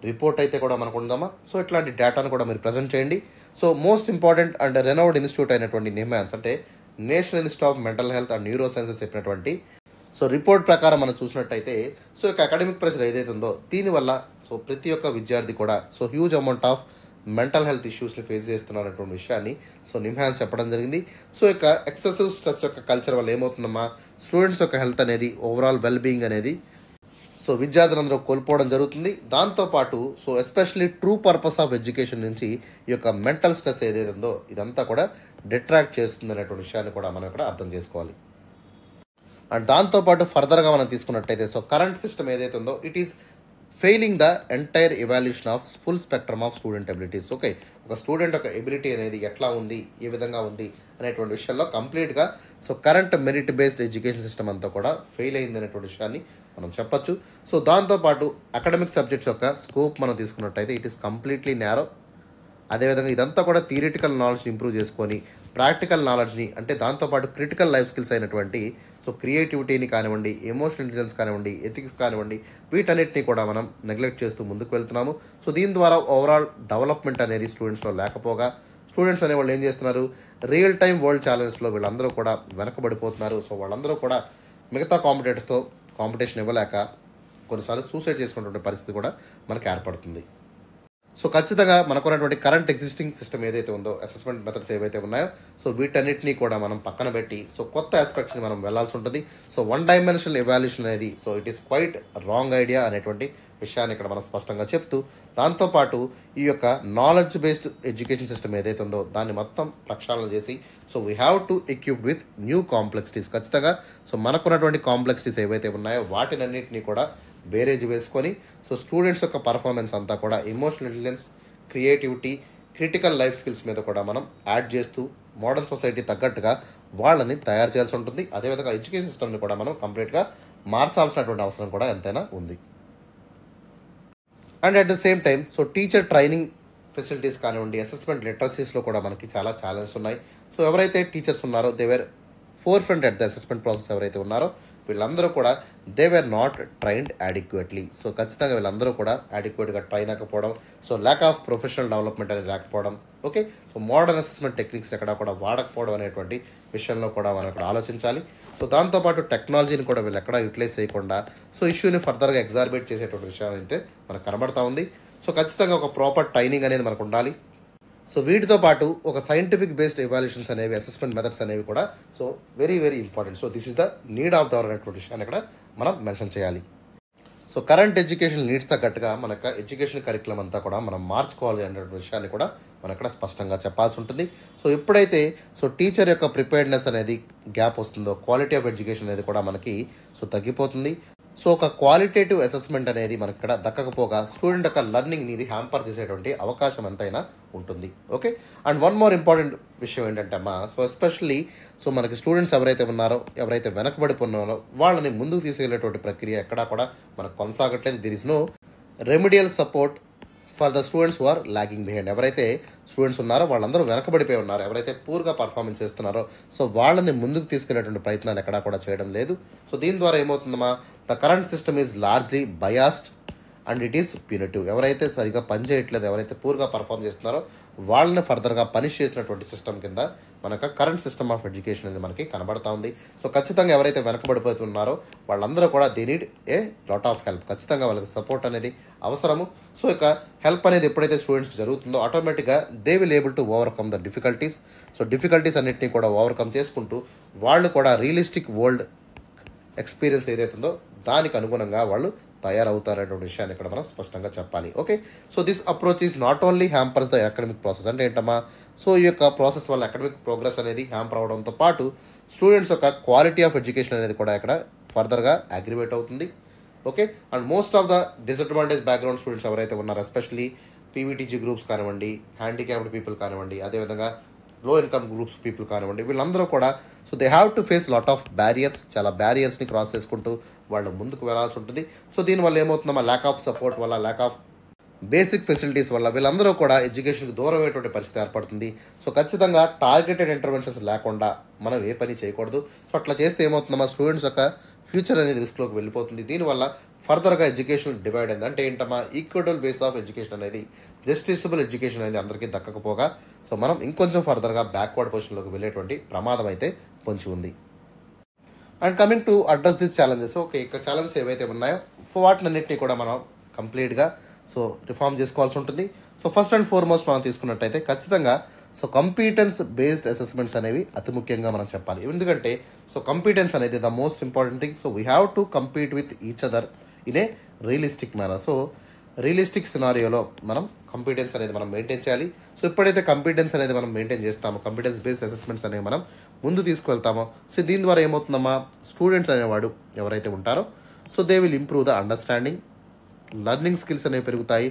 రిపోర్ట్ అయితే కూడా మనకు ఉందామా. సో ఇట్లాంటి డేటాను కూడా మీరు ప్రజెంట్ చేయండి. So most important and renowned institute అయినటువంటి నిమ్యాన్స్ అంటే national institute of mental health and neuro sciences చెప్పినటువంటి సో రిపోర్ట్ ప్రకారం మనం చూసినట్టయితే సో ఇక అకాడమిక్ ప్రెషర్ ఏదైతే ఉందో దీనివల్ల సో ప్రతి ఒక్క విద్యార్థి కూడా so huge amount of mental health ఇష్యూస్ని ఫేస్ చేస్తున్నటువంటి విషయాన్ని సో నిమ్హాన్స్ చెప్పడం జరిగింది. సో ఇక ఎక్సెసివ్ స్ట్రెస్ యొక్క కల్చర్ వల్ల ఏమవుతుందమ్మా, స్టూడెంట్స్ యొక్క హెల్త్ అనేది ఓవరాల్ వెల్బీయింగ్ అనేది సో విద్యార్థులందరూ కోల్పోవడం జరుగుతుంది. దాంతోపాటు so especially true purpose of education నుంచి ఈ యొక్క మెంటల్ స్ట్రెస్ ఏదైతే ఉందో ఇదంతా కూడా డిట్రాక్ట్ చేస్తుంది అనేటువంటి విషయాన్ని కూడా మనం ఇక్కడ అర్థం చేసుకోవాలి. అండ్ దాంతోపాటు ఫర్దర్గా మనం తీసుకున్నట్టయితే సో కరెంట్ సిస్టమ్ ఏదైతే ఉందో it is failing the entire evaluation of full spectrum of student abilities. Okay, ఒక స్టూడెంట్ యొక్క ఎబిలిటీ అనేది ఎట్లా ఉంది, ఏ విధంగా ఉంది అనేటువంటి విషయంలో కంప్లీట్గా so current merit based education system అంతా కూడా ఫెయిల్ అయింది అనేటువంటి విషయాన్ని మనం చెప్పొచ్చు. సో దాంతోపాటు అకాడమిక్ సబ్జెక్ట్స్ యొక్క స్కోప్ మనం తీసుకున్నట్టయితే ఇట్ ఈస్ కంప్లీట్లీ నేరో. అదేవిధంగా ఇదంతా కూడా థియరిటికల్ నాలెడ్జ్ని ఇంప్రూవ్ చేసుకొని ప్రాక్టికల్ నాలెడ్జ్ని అంటే దాంతోపాటు క్రిటికల్ లైఫ్ స్కిల్స్ అయినటువంటి సో క్రియేటివిటీని కానివ్వండి, ఎమోషనల్ ఇంటెలిజెన్స్ కానివ్వండి, ఎథిక్స్ కానివ్వండి, వీటన్నిటిని కూడా మనం నెగ్లెక్ట్ చేస్తూ ముందుకు వెళ్తున్నాము. సో దీని ద్వారా ఓవరాల్ డెవలప్మెంట్ అనేది స్టూడెంట్స్లో లేకపోగా స్టూడెంట్స్ అనేవాళ్ళు ఏం చేస్తున్నారు, రియల్ టైం వరల్డ్ ఛాలెంజ్లో వీళ్ళందరూ కూడా వెనకబడిపోతున్నారు. సో వాళ్ళందరూ కూడా మిగతా కాంపిటేటర్స్తో కాంపిటీషన్ ఇవ్వలేక కొన్నిసార్లు సూసైడ్ చేసుకున్నటువంటి పరిస్థితి కూడా మనకు ఏర్పడుతుంది. సో ఖచ్చితంగా మనకున్నటువంటి కరెంట్ ఎగ్జిస్టింగ్ సిస్టమ్ ఏదైతే ఉందో, అసెస్మెంట్ మెథడ్స్ ఏవైతే ఉన్నాయో సో వీటన్నిటిని కూడా మనం పక్కన పెట్టి సో కొత్త ఆస్పెక్ట్స్ని మనం వెళ్లాల్సి ఉంటుంది. సో వన్ డైమెన్షనల్ ఎవాల్యూషన్ అనేది so it is quiet wrong idea అనేటువంటి విషయాన్ని ఇక్కడ మనం స్పష్టంగా చెప్తూ దాంతోపాటు ఈ యొక్క నాలెడ్జ్ బేస్డ్ ఎడ్యుకేషన్ సిస్టమ్ ఏదైతే ఉందో దాన్ని మొత్తం ప్రక్షాళన చేసి so we have to equipped with new complexities. ఖచ్చితంగా సో మనకున్నటువంటి కాంప్లెక్సిటీస్ ఏవైతే ఉన్నాయో వాటినన్నింటినీ కూడా బేరేజ్ వేసుకొని సో స్టూడెంట్స్ యొక్క పర్ఫార్మెన్స్ అంతా కూడా emotional intelligence, creativity, critical life skills మీద కూడా మనం యాడ్ చేస్తూ మోడర్న్ సొసైటీ తగ్గట్టుగా వాళ్ళని తయారు చేయాల్సి ఉంటుంది. అదేవిధంగా ఎడ్యుకేషన్ సిస్టమ్ని కూడా మనం కంప్లీట్గా మార్చాల్సినటువంటి అవసరం కూడా ఎంతైనా ఉంది. And at the same time so teacher training facilities కానివ్వండి, అసెస్మెంట్ లిటరసీస్లో కూడా మనకి చాలా ఛాలెంజెస్ ఉన్నాయి. సో ఎవరైతే టీచర్స్ ఉన్నారో they were forefront at the assessment process ఎవరైతే ఉన్నారో వీళ్ళందరూ కూడా they were not trained adequately. So ఖచ్చితంగా వీళ్ళందరూ కూడా యాడిక్వేట్గా ట్రైన్ అవ్వకపోవడం, so lack of professional development అనేది లేకపోవడం, okay, so modern assessment techniques ఎక్కడ కూడా వాడకపోవడం అనేటువంటి విషయంలో కూడా మనం ఇక్కడ ఆలోచించాలి. సో దాంతోపాటు టెక్నాలజీని కూడా వీళ్ళు ఎక్కడ యూటిలైజ్ చేయకుండా సో ఇష్యూని ఫర్దర్గా ఎగ్జార్బేట్ చేసేటువంటి విషయం అయితే మనకు కనబడతా ఉంది. సో ఖచ్చితంగా ఒక ప్రాపర్ ట్రైనింగ్ అనేది మనకు ఉండాలి. సో వీటితో పాటు ఒక సైంటిఫిక్ బేస్డ్ ఎవాల్యూషన్స్ అనేవి, అసెస్మెంట్ మెథడ్స్ అనేవి కూడా so very very important. So this is the need of the hour అనేటువంటి విషయాన్ని ఇక్కడ మనం మెన్షన్ చేయాలి. సో కరెంట్ ఎడ్యుకేషన్ నీడ్స్ తగ్గట్టుగా మన యొక్క ఎడ్యుకేషన్ కరికులం అంతా కూడా మనం మార్చుకోవాలి అనే విషయాన్ని కూడా మనం ఇక్కడ స్పష్టంగా చెప్పాల్సి ఉంటుంది. సో ఎప్పుడైతే సో టీచర్ యొక్క ప్రిపేర్డ్నెస్ అనేది గ్యాప్ వస్తుందో క్వాలిటీ ఆఫ్ ఎడ్యుకేషన్ అనేది కూడా మనకి సో తగ్గిపోతుంది. సో ఒక క్వాలిటేటివ్ అసెస్మెంట్ అనేది మనకి ఇక్కడ దక్కకపోగా స్టూడెంట్ యొక్క లెర్నింగ్ని ఇది హ్యాంపర్ చేసేటువంటి అవకాశం ఎంతైనా ఉంటుంది. Okay, and one more important విషయం ఏంటంటే అమ్మా సో ఎస్పెషల్లీ సో మనకి స్టూడెంట్స్ ఎవరైతే ఉన్నారో, ఎవరైతే వెనకబడిపోన్నారో వాళ్ళని ముందుకు తీసుకెళ్లేటువంటి ప్రక్రియ ఎక్కడా కూడా మనకు కొనసాగట్లేదు. There is no remedial support for the students who are lagging behind. ఎవరైతే స్టూడెంట్స్ ఉన్నారో వాళ్ళందరూ వెనకబడిపోయి ఉన్నారు, ఎవరైతే పూర్గా పర్ఫార్మెన్స్ చేస్తున్నారో సో వాళ్ళని ముందుకు తీసుకెళ్లేటువంటి ప్రయత్నాలు ఎక్కడా కూడా చేయడం లేదు. సో దీని ద్వారా ఏమవుతుందమ్మా, the current system is largely biased and it is punitive. ఎవరైతే సరిగా పని చేయట్లేదు, ఎవరైతే పూర్గా పర్ఫామ్ చేస్తున్నారో వాళ్ళని ఫర్దర్గా పనిష్ చేసినటువంటి సిస్టమ్ కింద మనకు కరెంట్ సిస్టమ్ ఆఫ్ ఎడ్యుకేషన్ అనేది మనకి కనబడతా ఉంది. సో ఖచ్చితంగా ఎవరైతే వెనకబడిపోతున్నారో వాళ్ళందరూ కూడా they need a lot of help. ఖచ్చితంగా వాళ్ళకి సపోర్ట్ అనేది అవసరము. సో ఇక హెల్ప్ అనేది ఎప్పుడైతే స్టూడెంట్స్కి జరుగుతుందో ఆటోమేటిక్గా they will able to overcome the difficulties. So difficulties అన్నింటినీ కూడా ఓవర్కమ్ చేసుకుంటూ వాళ్ళు కూడా రియలిస్టిక్ వరల్డ్ ఎక్స్పీరియన్స్ ఏదైతే ఉందో దానికి అనుగుణంగా వాళ్ళు తయారవుతారనేటువంటి విషయాన్ని ఇక్కడ మనం స్పష్టంగా చెప్పాలి. Okay, so this approach is not only hampers the academic process. అంటే ఏంటమ్మా, సో ఈ యొక్క ప్రాసెస్ వల్ల అకాడమిక్ ప్రోగ్రెస్ అనేది హ్యాంపర్ అవడంతో పాటు స్టూడెంట్స్ యొక్క క్వాలిటీ ఆఫ్ ఎడ్యుకేషన్ అనేది కూడా ఇక్కడ ఫర్దర్గా అగ్రివేట్ అవుతుంది. Okay, and most of the disadvantage background students ఎవరైతే ఉన్నారో ఎస్పెషల్లీ పీవీటీజీ గ్రూప్స్ కానివ్వండి, హ్యాండిక్యాప్డ్ పీపుల్ కానివ్వండి, అదేవిధంగా లో ఇన్కమ్ గ్రూప్స్ పీపుల్ కానివ్వండి, వీళ్ళందరూ కూడా so they have to face lot of barriers. చాలా బ్యారియర్స్ని క్రాస్ చేసుకుంటూ వాళ్ళు ముందుకు వెళ్ళాల్సి ఉంటుంది. సో దీనివల్ల ఏమవుతుందమ్మా, ల్యాక్ ఆఫ్ సపోర్ట్ వల్ల, ల్యాక్ ఆఫ్ బేసిక్ ఫెసిలిటీస్ వల్ల వీళ్ళందరూ కూడా ఎడ్యుకేషన్కి దూరం అయ్యేటువంటి పరిస్థితి ఏర్పడుతుంది. సో ఖచ్చితంగా టార్గెటెడ్ ఇంటర్వెన్షన్స్ లేకుండా మనం ఏ పని చేయకూడదు. సో అట్లా చేస్తే ఏమవుతుందమ్మా, స్టూడెంట్స్ యొక్క ఫ్యూచర్ అనేది రిస్క్లోకి వెళ్ళిపోతుంది. దీనివల్ల ఫర్దర్గా ఎడ్యుకేషన్ డివైడ్ అయింది. అంటే ఏంటమ్మా, ఈక్వటబుల్ బేస్ ఆఫ్ ఎడ్యుకేషన్ అనేది, జస్టిసబుల్ ఎడ్యుకేషన్ అనేది అందరికీ దక్కకపోగా సో మనం ఇంకొంచెం ఫర్దర్గా బ్యాక్వర్డ్ పొజిషన్లోకి వెళ్ళేటువంటి ప్రమాదం అయితే పొంచి ఉంది. And coming to address this challenges. Okay, ఇక ఛాలెంజెస్ ఏవైతే ఉన్నాయో వాటినన్నింటినీ కూడా మనం కంప్లీట్గా సో రిఫార్మ్ చేసుకోవాల్సి ఉంటుంది. సో ఫస్ట్ అండ్ ఫార్మోస్ట్ మనం తీసుకున్నట్టయితే ఖచ్చితంగా సో కంపీటెన్స్ బేస్డ్ అసెస్మెంట్స్ అనేవి అతి ముఖ్యంగా మనం చెప్పాలి. ఎందుకంటే సో కంపీటెన్స్ అనేది the most important thing. So we have to compete with each other in a realistic manner. So realistic సినారియోలో మనం కంపిటెన్స్ అనేది మనం మెయింటైన్ చేయాలి. సో ఎప్పుడైతే కంపిటెన్స్ అనేది మనం మెయింటైన్ చేస్తామో, కంపిటెన్స్ బేస్డ్ అసెస్మెంట్స్ అనేవి మనం ముందు తీసుకువెళ్తామో, సో దీని ద్వారా ఏమవుతుందమ్మా, స్టూడెంట్స్ అనేవాడు ఎవరైతే ఉంటారో so they will improve the understanding, learning skills అనేవి పెరుగుతాయి,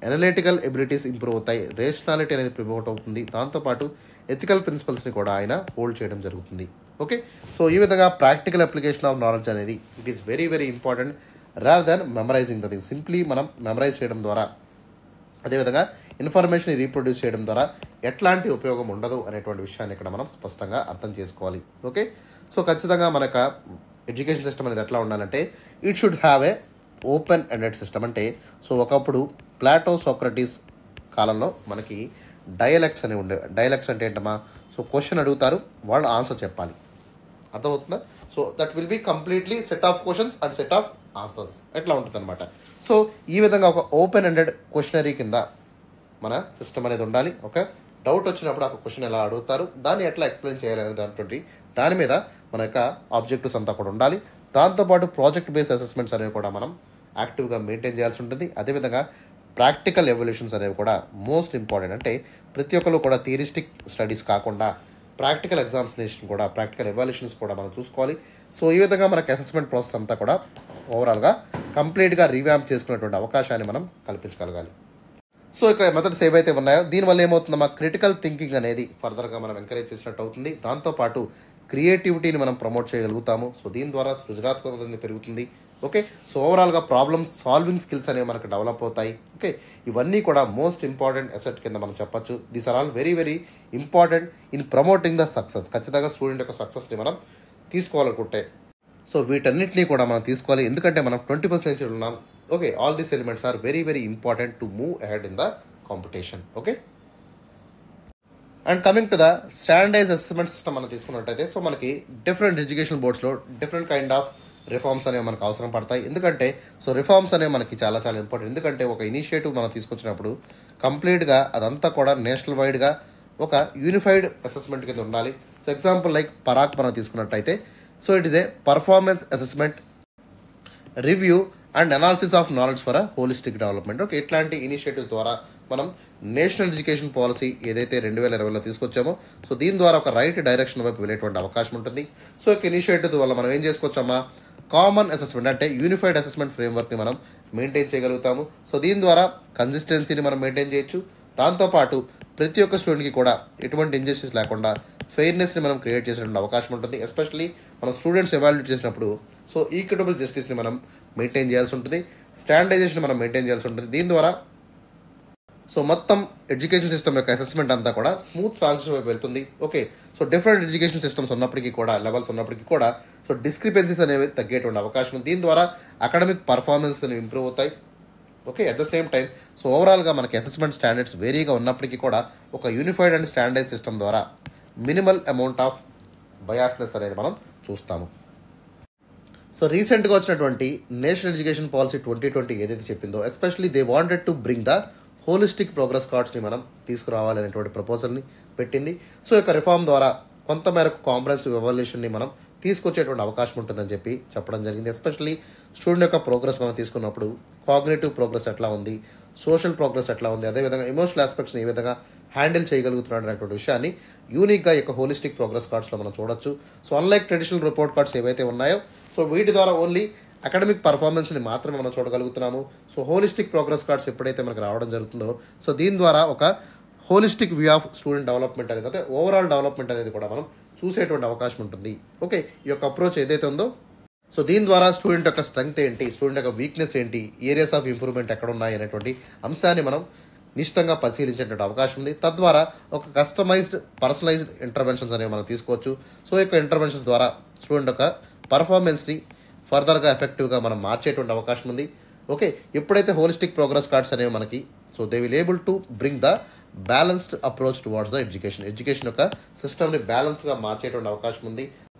అనలిటికల్ ఎబిలిటీస్ ఇంప్రూవ్ అవుతాయి, రేషనాలిటీ అనేది ప్రమోట్ అవుతుంది, దాంతోపాటు ఎథికల్ ప్రిన్సిపల్స్ని కూడా ఆయన హోల్డ్ చేయడం జరుగుతుంది. ఓకే, సో ఈ విధంగా ప్రాక్టికల్ అప్లికేషన్ ఆఫ్ నాలెడ్జ్ అనేది it is very very important rather than memorising the thing. Simply మనం మెమరైజ్ చేయడం ద్వారా, అదేవిధంగా ఇన్ఫర్మేషన్ రీప్రొడ్యూస్ చేయడం ద్వారా ఎట్లాంటి ఉపయోగం ఉండదు అనేటువంటి విషయాన్ని ఇక్కడ మనం స్పష్టంగా అర్థం చేసుకోవాలి. ఓకే, సో ఖచ్చితంగా మనకు ఎడ్యుకేషన్ సిస్టమ్ అనేది ఎట్లా ఉండాలంటే it should have a open ended system. అంటే సో ఒకప్పుడు ప్లాటో, సోక్రటీస్ కాలంలో మనకి డైలెక్ట్స్ అనేవి ఉండేవి. డైలెక్ట్స్ అంటే ఏంటమ్మా, సో క్వశ్చన్ అడుగుతారు, వాళ్ళు ఆన్సర్ చెప్పాలి. అర్థమవుతుందా? So that will be completely set of questions and set of answers ఎట్లా ఉంటుంది అనమాట. సో ఈ విధంగా ఒక ఓపెన్ ఎండెడ్ క్వశ్చనరీ కింద మన సిస్టమ్ అనేది ఉండాలి. ఒక డౌట్ వచ్చినప్పుడు ఆ క్వశ్చన్ ఎలా అడుగుతారు, దాన్ని ఎట్లా ఎక్స్ప్లెయిన్ చేయాలనే దాని మీద మన యొక్క ఆబ్జెక్టివ్స్ అంతా కూడా ఉండాలి. దాంతోపాటు ప్రాజెక్ట్ బేస్డ్ అసెస్మెంట్స్ అనేవి కూడా మనం యాక్టివ్గా మెయింటైన్ చేయాల్సి ఉంటుంది. అదేవిధంగా ప్రాక్టికల్ ఎవల్యూషన్స్ అనేవి కూడా మోస్ట్ ఇంపార్టెంట్. అంటే ప్రతి ఒక్కరు కూడా థియరిస్టిక్ స్టడీస్ కాకుండా ప్రాక్టికల్ ఎగ్జామినేషన్ కూడా, ప్రాక్టికల్ ఎవాల్యూషన్స్ కూడా మనం చూసుకోవాలి. సో ఈ విధంగా మనకి అసెస్మెంట్ ప్రాసెస్ అంతా కూడా ఓవరాల్గా కంప్లీట్గా రీవ్యాంప్ చేసుకునేటువంటి అవకాశాన్ని మనం కల్పించగలగాలి. సో ఇక మెథడ్స్ ఏవైతే ఉన్నాయో దీనివల్ల ఏమవుతుందమ్మా, క్రిటికల్ థింకింగ్ అనేది ఫర్దర్గా మనం ఎంకరేజ్ చేసినట్టు అవుతుంది. దాంతోపాటు క్రియేటివిటీని మనం ప్రమోట్ చేయగలుగుతాము. సో దీని ద్వారా సృజనాత్మకత అనేది పెరుగుతుంది. ఓకే, సో ఓవరాల్గా ప్రాబ్లమ్ సాల్వింగ్ స్కిల్స్ అనేవి మనకు డెవలప్ అవుతాయి. ఓకే, ఇవన్నీ కూడా మోస్ట్ ఇంపార్టెంట్ అసెట్ కింద మనం చెప్పొచ్చు. These are all very very important in promoting the success. ఖచ్చితంగా స్టూడెంట్ యొక్క సక్సెస్ని మనం తీసుకోవాలనుకుంటే సో వీటన్నిటినీ కూడా మనం తీసుకోవాలి. ఎందుకంటే మనం 21st సెంచరీ ఉన్నాం. Okay, all these elements are very very important to move ahead in the competition. Okay, and coming to the standardise assessment system మనం తీసుకున్నట్టయితే సో మనకి డిఫరెంట్ ఎడ్యుకేషన్ బోర్డ్స్లో డిఫరెంట్ కైండ్ ఆఫ్ రిఫార్మ్స్ అనేవి మనకు అవసరం పడతాయి. ఎందుకంటే సో రిఫార్మ్స్ అనేవి మనకి చాలా చాలా ఇంపార్టెంట్. ఎందుకంటే ఒక ఇనిషియేటివ్ మనం తీసుకొచ్చినప్పుడు కంప్లీట్గా అదంతా కూడా నేషనల్ వైడ్గా ఒక యూనిఫైడ్ అసెస్మెంట్ కింద ఉండాలి. సో ఎగ్జాంపుల్ లైక్ పరాక్ మనం తీసుకున్నట్టయితే so it is a performance assessment review and analysis of knowledge for a holistic development. Okay, ఇట్లాంటి ఇనిషియేటివ్స్ ద్వారా మనం నేషనల్ ఎడ్యుకేషన్ పాలసీ ఏదైతే 2020లో తీసుకొచ్చామో సో దీని ద్వారా ఒక రైట్ డైరెక్షన్ వైపు వెళ్ళేటువంటి అవకాశం ఉంటుంది. సో ఒక ఇనిషియేటివ్ వల్ల మనం ఏం చేసుకోవచ్చమ్మా, కామన్ అసెస్మెంట్ అంటే యూనిఫైడ్ అసెస్మెంట్ ఫ్రేమ్వర్క్ని మనం మెయింటైన్ చేయగలుగుతాము. సో దీని ద్వారా కన్సిస్టెన్సీని మనం మెయింటైన్ చేయొచ్చు. దాంతోపాటు ప్రతి ఒక్క స్టూడెంట్కి కూడా ఎటువంటి ఇంజస్టిస్ లేకుండా ఫెయిర్నెస్ని మనం క్రియేట్ చేసేటువంటి అవకాశం ఉంటుంది. ఎస్పెషల్లీ మనం స్టూడెంట్స్ ఎవాల్యుయేట్ చేసినప్పుడు సో ఈక్విటబుల్ జస్టిస్ని మనం మెయింటైన్ చేయాల్సి ఉంటుంది, స్టాండర్డైజేషన్ మనం మెయింటైన్ చేయాల్సి ఉంటుంది. దీని ద్వారా సో మొత్తం ఎడ్యుకేషన్ సిస్టమ్ యొక్క అసెస్మెంట్ అంతా కూడా స్మూత్ ట్రాన్సిషన్ వైపు వెళ్తుంది. Okay, so different education systems ఉన్నప్పటికీ కూడా, లెవెల్స్ ఉన్నప్పటికీ కూడా సో డిస్క్రిపెన్సీస్ అనేవి తగ్గేటువంటి అవకాశం ఉంది. దీని ద్వారా అకాడమిక్ పర్ఫార్మెన్స్ అనేవి ఇంప్రూవ్ అవుతాయి. Okay, at the same time so ఓవరాల్గా మనకి అసెస్మెంట్ స్టాండర్డ్స్ వేరీగా ఉన్నప్పటికీ కూడా ఒక యూనిఫైడ్ అండ్ స్టాండర్డైజ్ సిస్టమ్ ద్వారా మినిమల్ అమౌంట్ ఆఫ్ బయాస్నెస్ అనేది మనం చూస్తాము. సో రీసెంట్గా వచ్చినటువంటి నేషనల్ ఎడ్యుకేషన్ పాలసీ 2020 ఏదైతే చెప్పిందో especially they wanted to bring the holistic progress కార్డ్స్ని మనం తీసుకురావాలనేటువంటి ప్రపోజల్ని పెట్టింది. సో ఈ యొక్క రిఫార్మ్ ద్వారా కొంతమేరకు కాంప్రహెన్సివ్ ఎవాల్యుయేషన్ని మనం తీసుకొచ్చేటువంటి అవకాశం ఉంటుందని చెప్పడం జరిగింది. ఎస్పెషల్లీ స్టూడెంట్ యొక్క ప్రోగ్రెస్ మనం తీసుకున్నప్పుడు కాగ్నేటివ్ ప్రోగ్రెస్ ఎట్లా ఉంది, సోషల్ ప్రోగ్రెస్ ఎట్లా ఉంది, అదేవిధంగా ఎమోషనల్ ఆస్పెక్ట్స్ని ఏ విధంగా హ్యాండిల్ చేయగలుగుతున్నాడు అనేటువంటి విషయాన్ని యూనిక్గా ఈ యొక్క హోలిస్టిక్ ప్రోగ్రెస్ కార్డ్స్లో మనం చూడొచ్చు. So unlike traditional report cards ఏవైతే ఉన్నాయో సో వీటి ద్వారా ఓన్లీ అకాడమిక్ పర్ఫార్మెన్స్ని మాత్రమే మనం చూడగలుగుతున్నాము. సో హోలిస్టిక్ ప్రోగ్రెస్ కార్డ్స్ ఎప్పుడైతే మనకు రావడం జరుగుతుందో సో దీని ద్వారా ఒక holistic view of student development అనేది, అంటే ఓవరాల్ డెవలప్మెంట్ అనేది కూడా మనం చూసేటువంటి అవకాశం ఉంటుంది. ఓకే, ఈ యొక్క అప్రోచ్ ఏదైతే ఉందో సో దీని ద్వారా స్టూడెంట్ యొక్క స్ట్రెంగ్త్ ఏంటి, స్టూడెంట్ యొక్క వీక్నెస్ ఏంటి, ఏరియాస్ ఆఫ్ ఇంప్రూవ్మెంట్ ఎక్కడ ఉన్నాయి అనేటువంటి అంశాన్ని మనం నిశ్చితంగా పరిశీలించేటువంటి అవకాశం ఉంది. తద్వారా ఒక కస్టమైజ్డ్ పర్సనలైజ్డ్ ఇంటర్వెన్షన్స్ అనేవి మనం తీసుకోవచ్చు. సో ఈ యొక్క ఇంటర్వెన్షన్స్ ద్వారా స్టూడెంట్ యొక్క పర్ఫార్మెన్స్ని ఫర్దర్గా ఎఫెక్టివ్గా మనం మార్చేటువంటి అవకాశం ఉంది. ఓకే, ఎప్పుడైతే హోలిస్టిక్ ప్రోగ్రెస్ కార్డ్స్ అనేవి మనకి so they will able to bring the balanced approach towards the education యొక్క సిస్టమ్ని బ్యాలెన్స్గా మార్చేటువంటి అవకాశం ఉంది.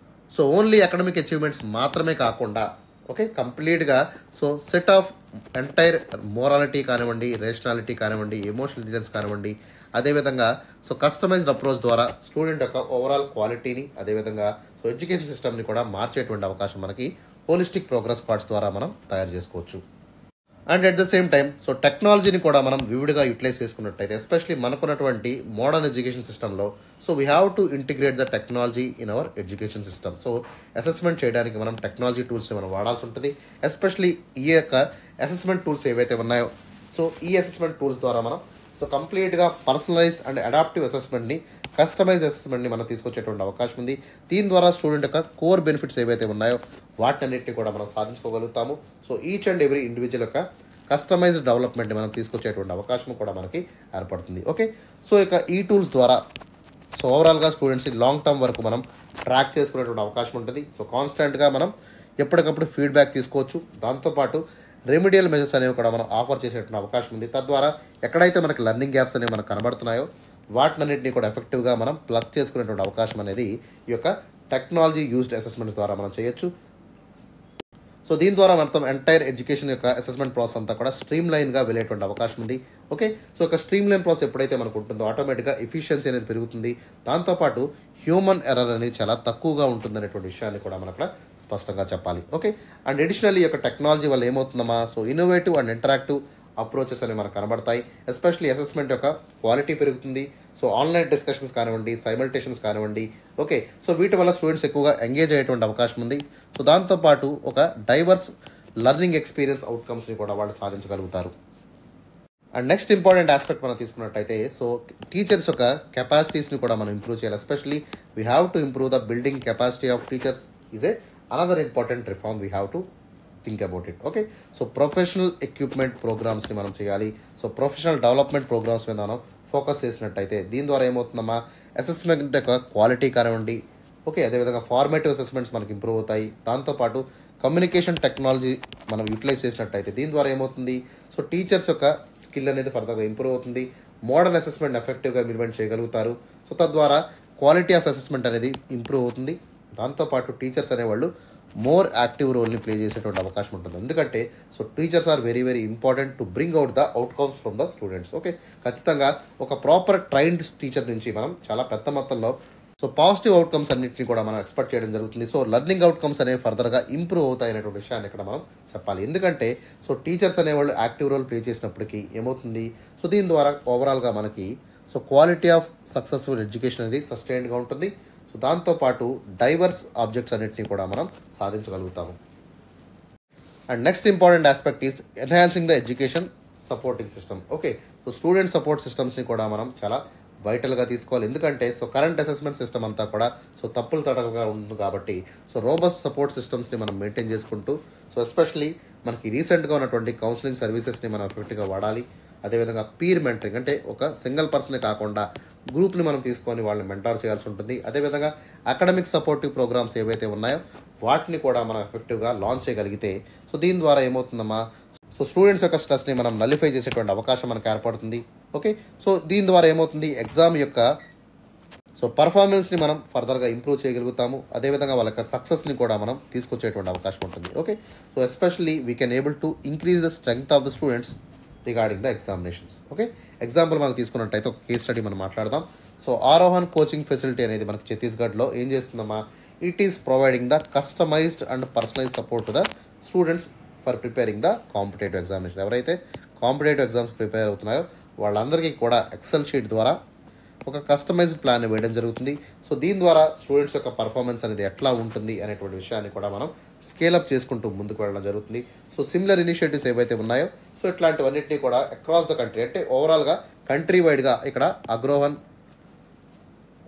సో ఓన్లీ అకాడమిక్ అచీవ్మెంట్స్ మాత్రమే కాకుండా ఓకే కంప్లీట్గా so set of entire morality కానివ్వండి, రేషనాలిటీ కానివ్వండి, ఎమోషనల్ ఇంటెలిజెన్స్ కానివ్వండి, అదేవిధంగా సో కస్టమైజ్డ్ అప్రోచ్ ద్వారా స్టూడెంట్ యొక్క ఓవరాల్ క్వాలిటీని, అదేవిధంగా సో ఎడ్యుకేషన్ సిస్టమ్ని కూడా మార్చేటువంటి అవకాశం మనకి హోలిస్టిక్ ప్రోగ్రెస్ కార్డ్స్ ద్వారా మనం తయారు చేసుకోవచ్చు. And at the same time so టెక్నాలజీని కూడా మనం వివిడిగా యూటిలైజ్ చేసుకున్నట్టయితే ఎస్పెషలీ మనకున్నటువంటి మోడర్న్ ఎడ్యుకేషన్ సిస్టంలో so we have to integrate the technology in our education system. So assessment చేయడానికి మనం టెక్నాలజీ టూల్స్ని మనం వాడాల్సి ఉంటుంది. ఎస్పెషలీ ఈ యొక్క అసెస్మెంట్ టూల్స్ ఏవైతే ఉన్నాయో సో ఈ అసెస్మెంట్ టూల్స్ ద్వారా మనం సో కంప్లీట్గా పర్సనలైజ్డ్ అండ్ అడాప్టివ్ అసెస్మెంట్ని, కస్టమైజ్డ్ అసెస్మెంట్ని మనం తీసుకొచ్చేటువంటి అవకాశం ఉంది. దీని ద్వారా స్టూడెంట్ యొక్క కోర్ బెనిఫిట్స్ ఏవైతే ఉన్నాయో వాటన్నిటిని కూడా మనం సాధించుకోగలుగుతాము. So each and every individual యొక్క కస్టమైజ్డ్ డెవలప్మెంట్ని మనం తీసుకొచ్చేటువంటి అవకాశం కూడా మనకి ఏర్పడుతుంది. ఓకే, సో ఇక ఈ టూల్స్ ద్వారా సో ఓవరాల్గా స్టూడెంట్స్ని లాంగ్ టర్మ్ వరకు మనం ట్రాక్ చేసుకునేటువంటి అవకాశం ఉంటుంది. సో కాన్స్టెంట్గా మనం ఎప్పటికప్పుడు ఫీడ్బ్యాక్ తీసుకోవచ్చు. దాంతోపాటు రెమిడియల్ మెజర్స్ అనేవి కూడా మనం ఆఫర్ చేసేటువంటి అవకాశం ఉంది. తద్వారా ఎక్కడైతే మనకి లెర్నింగ్ గ్యాప్స్ అనేవి మనకు కనబడుతున్నాయో వాటినన్నింటినీ కూడా ఎఫెక్టివ్గా మనం ప్లగ్ చేసుకునేటువంటి అవకాశం అనేది ఈ యొక్క టెక్నాలజీ యూజ్డ్ అసెస్మెంట్స్ ద్వారా మనం చేయొచ్చు. సో దీని ద్వారా మొత్తం ఎంటైర్ ఎడ్యుకేషన్ యొక్క అసెస్మెంట్ ప్రాసెస్ అంతా కూడా స్ట్రీమ్ లైన్గా వెళ్ళేటువంటి అవకాశం ఉంది. ఓకే, సో ఒక స్ట్రీమ్ లైన్ ప్రాసెస్ ఎప్పుడైతే మనకు ఉంటుందో ఆటోమేటిక్గా ఎఫిషియన్సీ అనేది పెరుగుతుంది. దాంతోపాటు హ్యూమన్ ఎర్రర్ అనేది చాలా తక్కువగా ఉంటుంది అనేటువంటి విషయాన్ని కూడా మనం అక్కడ స్పష్టంగా చెప్పాలి. ఓకే, అండ్ అడిషనల్లీ ఈ యొక్క టెక్నాలజీ వల్ల ఏమవుతుందమ్మా so innovative and interactive approaches అనేవి మనకు కనబడతాయి. ఎస్పెషల్లీ అసెస్మెంట్ యొక్క క్వాలిటీ పెరుగుతుంది. సో ఆన్లైన్ డిస్కషన్స్ కానివ్వండి, సైమల్టేషన్స్ కానివ్వండి, ఓకే, సో వీటి వల్ల స్టూడెంట్స్ ఎక్కువగా ఎంగేజ్ అయ్యేటువంటి అవకాశం ఉంది. సో దాంతోపాటు ఒక డైవర్స్ లెర్నింగ్ ఎక్స్పీరియన్స్ అవుట్కమ్స్ని కూడా వాళ్ళు సాధించగలుగుతారు. అండ్ నెక్స్ట్ ఇంపార్టెంట్ ఆస్పెక్ట్ మనం తీసుకున్నట్టయితే సో టీచర్స్ యొక్క కెపాసిటీస్ని కూడా మనం ఇంప్రూవ్ చేయాలి. Especially we have to improve the building capacity of teachers is a another important reform we have to think about it. Okay, so professional equipment ప్రోగ్రామ్స్ని మనం చేయాలి. సో ప్రొఫెషనల్ డెవలప్మెంట్ ప్రోగ్రామ్స్ మీద మనం ఫోకస్ చేసినట్టయితే దీని ద్వారా ఏమవుతుందమ్మా అసెస్మెంట్ యొక్క క్వాలిటీ కానివ్వండి, ఓకే, అదేవిధంగా ఫార్మేటివ్ అసెస్మెంట్స్ మనకి ఇంప్రూవ్ అవుతాయి. దాంతోపాటు కమ్యూనికేషన్ టెక్నాలజీ మనం యూటిలైజ్ చేసినట్టయితే దీని ద్వారా ఏమవుతుంది సో టీచర్స్ యొక్క స్కిల్ అనేది ఫర్దర్గా ఇంప్రూవ్ అవుతుంది. మోడల్ అసెస్మెంట్ ఎఫెక్టివ్గా ఇంప్లిమెంట్ చేయగలుగుతారు. సో తద్వారా క్వాలిటీ ఆఫ్ అసెస్మెంట్ అనేది ఇంప్రూవ్ అవుతుంది. దాంతోపాటు టీచర్స్ అనేవాళ్ళు మోర్ యాక్టివ్ రోల్ని ప్లే చేసేటువంటి అవకాశం ఉంటుంది. ఎందుకంటే so teachers are very very important to bring out the outcomes from the students. Okay, ఖచ్చితంగా ఒక ప్రాపర్ ట్రైన్డ్ టీచర్ నుంచి మనం చాలా పెద్ద మొత్తంలో సో పాజిటివ్ అవుట్కమ్స్ అన్నింటినీ కూడా మనం ఎక్స్పెక్ట్ చేయడం జరుగుతుంది. సో లెర్నింగ్ అవుట్కమ్స్ అనేవి ఫర్దర్గా ఇంప్రూవ్ అవుతాయి అనేటువంటి విషయాన్ని ఇక్కడ మనం చెప్పాలి. ఎందుకంటే సో టీచర్స్ అనేవాళ్ళు యాక్టివ్ రోల్ ప్లే చేసినప్పటికీ ఏమవుతుంది సో దీని ద్వారా ఓవరాల్గా మనకి so quality of successful education అనేది సస్టైన్డ్గా ఉంటుంది. సో దాంతోపాటు డైవర్స్ ఆబ్జెక్ట్స్ అన్నింటినీ కూడా మనం సాధించగలుగుతాము. And next important aspect is enhancing the education supporting system. Okay, so student support సిస్టమ్స్ని కూడా మనం చాలా వైటల్గా తీసుకోవాలి. ఎందుకంటే సో కరెంట్ అసెస్మెంట్ సిస్టమ్ అంతా కూడా సో తప్పులు తడకగా ఉంటుంది కాబట్టి సో రోబస్ట్ సపోర్ట్ సిస్టమ్స్ని మనం మెయింటైన్ చేసుకుంటూ సో ఎస్పెషలీ మనకి రీసెంట్గా ఉన్నటువంటి కౌన్సిలింగ్ సర్వీసెస్ని మనం ఎఫెక్ట్గా వాడాలి. అదేవిధంగా పీర్ మెంటరింగ్ అంటే ఒక సింగిల్ పర్సనే కాకుండా గ్రూప్ని మనం తీసుకొని వాళ్ళని మెంటార్ చేయాల్సి ఉంటుంది. అదేవిధంగా అకాడమిక్ సపోర్టివ్ ప్రోగ్రామ్స్ ఏవైతే ఉన్నాయో వాటిని కూడా మనం ఎఫెక్టివ్గా లాంచ్ చేయగలిగితే సో దీని ద్వారా ఏమవుతుందమ్మా సో స్టూడెంట్స్ యొక్క స్ట్రెస్ని మనం నలిఫై చేసేటువంటి అవకాశం మనకు ఏర్పడుతుంది. ఓకే, సో దీని ద్వారా ఏమవుతుంది ఎగ్జామ్ యొక్క సో పర్ఫార్మెన్స్ని మనం ఫర్దర్గా ఇంప్రూవ్ చేయగలుగుతాము. అదేవిధంగా వాళ్ళ యొక్క సక్సెస్ని కూడా మనం తీసుకొచ్చేటువంటి అవకాశం ఉంటుంది. Okay, so especially we can able to increase the strength of the students regarding the examinations. Okay, example మనం తీసుకున్నట్టయితే ఒక కేస్ స్టడీ మనం మాట్లాడదాం. సో ఆరోహన్ కోచింగ్ ఫెసిలిటీ అనేది మనకి ఛత్తీస్గఢ్లో ఏం చేస్తుందమ్మా it is providing the customized and personalized support to the students for preparing the competitive examination. ఎవరైతే కాంపిటేటివ్ ఎగ్జామ్స్ ప్రిపేర్ అవుతున్నారో వాళ్ళందరికీ కూడా ఎక్సెల్ షీట్ ద్వారా ఒక కస్టమైజ్డ్ ప్లాన్ వేయడం జరుగుతుంది. సో దీని ద్వారా స్టూడెంట్స్ యొక్క పర్ఫార్మెన్స్ అనేది ఎట్లా ఉంటుంది అనేటువంటి విషయాన్ని కూడా మనం స్కేలప్ చేసుకుంటూ ముందుకు వెళ్ళడం జరుగుతుంది. సో సిమిలర్ ఇనిషియేటివ్స్ ఏవైతే ఉన్నాయో సో ఇట్లాంటివన్నింటినీ కూడా అక్రాస్ ద కంట్రీ అంటే ఓవరాల్గా కంట్రీ వైడ్గా ఇక్కడ అగ్రోవన్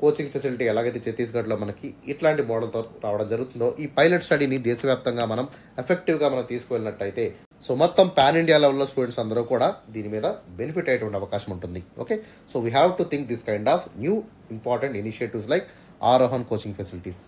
కోచింగ్ ఫెసిలిటీ ఎలాగైతే ఛత్తీస్గఢ్లో మనకి ఇట్లాంటి మోడల్తో రావడం జరుగుతుందో ఈ పైలట్ స్టడీని దేశవ్యాప్తంగా మనం ఎఫెక్టివ్గా మనం తీసుకువెళ్ళినట్టయితే సో మొత్తం పాన్ ఇండియా లెవెల్లో స్టూడెంట్స్ అందరూ కూడా దీని మీద బెనిఫిట్ అయ్యేటువంటి అవకాశం ఉంటుంది. Okay, so we have to think this kind of new important initiatives like Aarohan coaching facilities.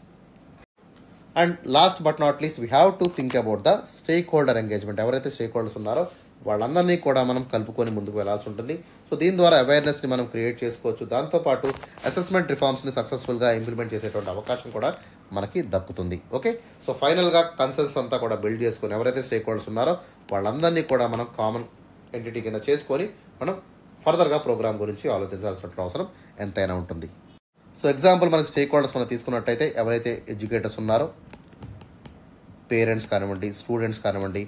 And last but not least we have to think about the stakeholder engagement. ఎవరైతే స్టేక్ హోల్డర్స్ ఉన్నారో వాళ్ళందరినీ కూడా మనం కలుపుకొని ముందుకు వెళ్లాల్సి ఉంటుంది. సో దీని ద్వారా అవేర్నెస్ని మనం క్రియేట్ చేసుకోవచ్చు. దాంతోపాటు అసెస్మెంట్ రిఫార్మ్స్ని సక్సెస్ఫుల్గా ఇంప్లిమెంట్ చేసేటువంటి అవకాశం కూడా మనకి దక్కుతుంది. ఓకే, సో ఫైనల్గా కన్సెన్స్ అంతా కూడా బిల్డ్ చేసుకొని ఎవరైతే స్టేక్ హోల్డర్స్ ఉన్నారో వాళ్ళందరినీ కూడా మనం కామన్ ఎంటిటీ కింద చేసుకొని మనం ఫర్దర్గా ప్రోగ్రామ్ గురించి ఆలోచించాల్సిన అవసరం ఎంతైనా ఉంటుంది. సో ఎగ్జాంపుల్ మనకి స్టేక్ హోల్డర్స్ మనం తీసుకున్నట్టయితే ఎవరైతే ఎడ్యుకేటర్స్ ఉన్నారో పేరెంట్స్ కానివ్వండి, స్టూడెంట్స్ కానివ్వండి,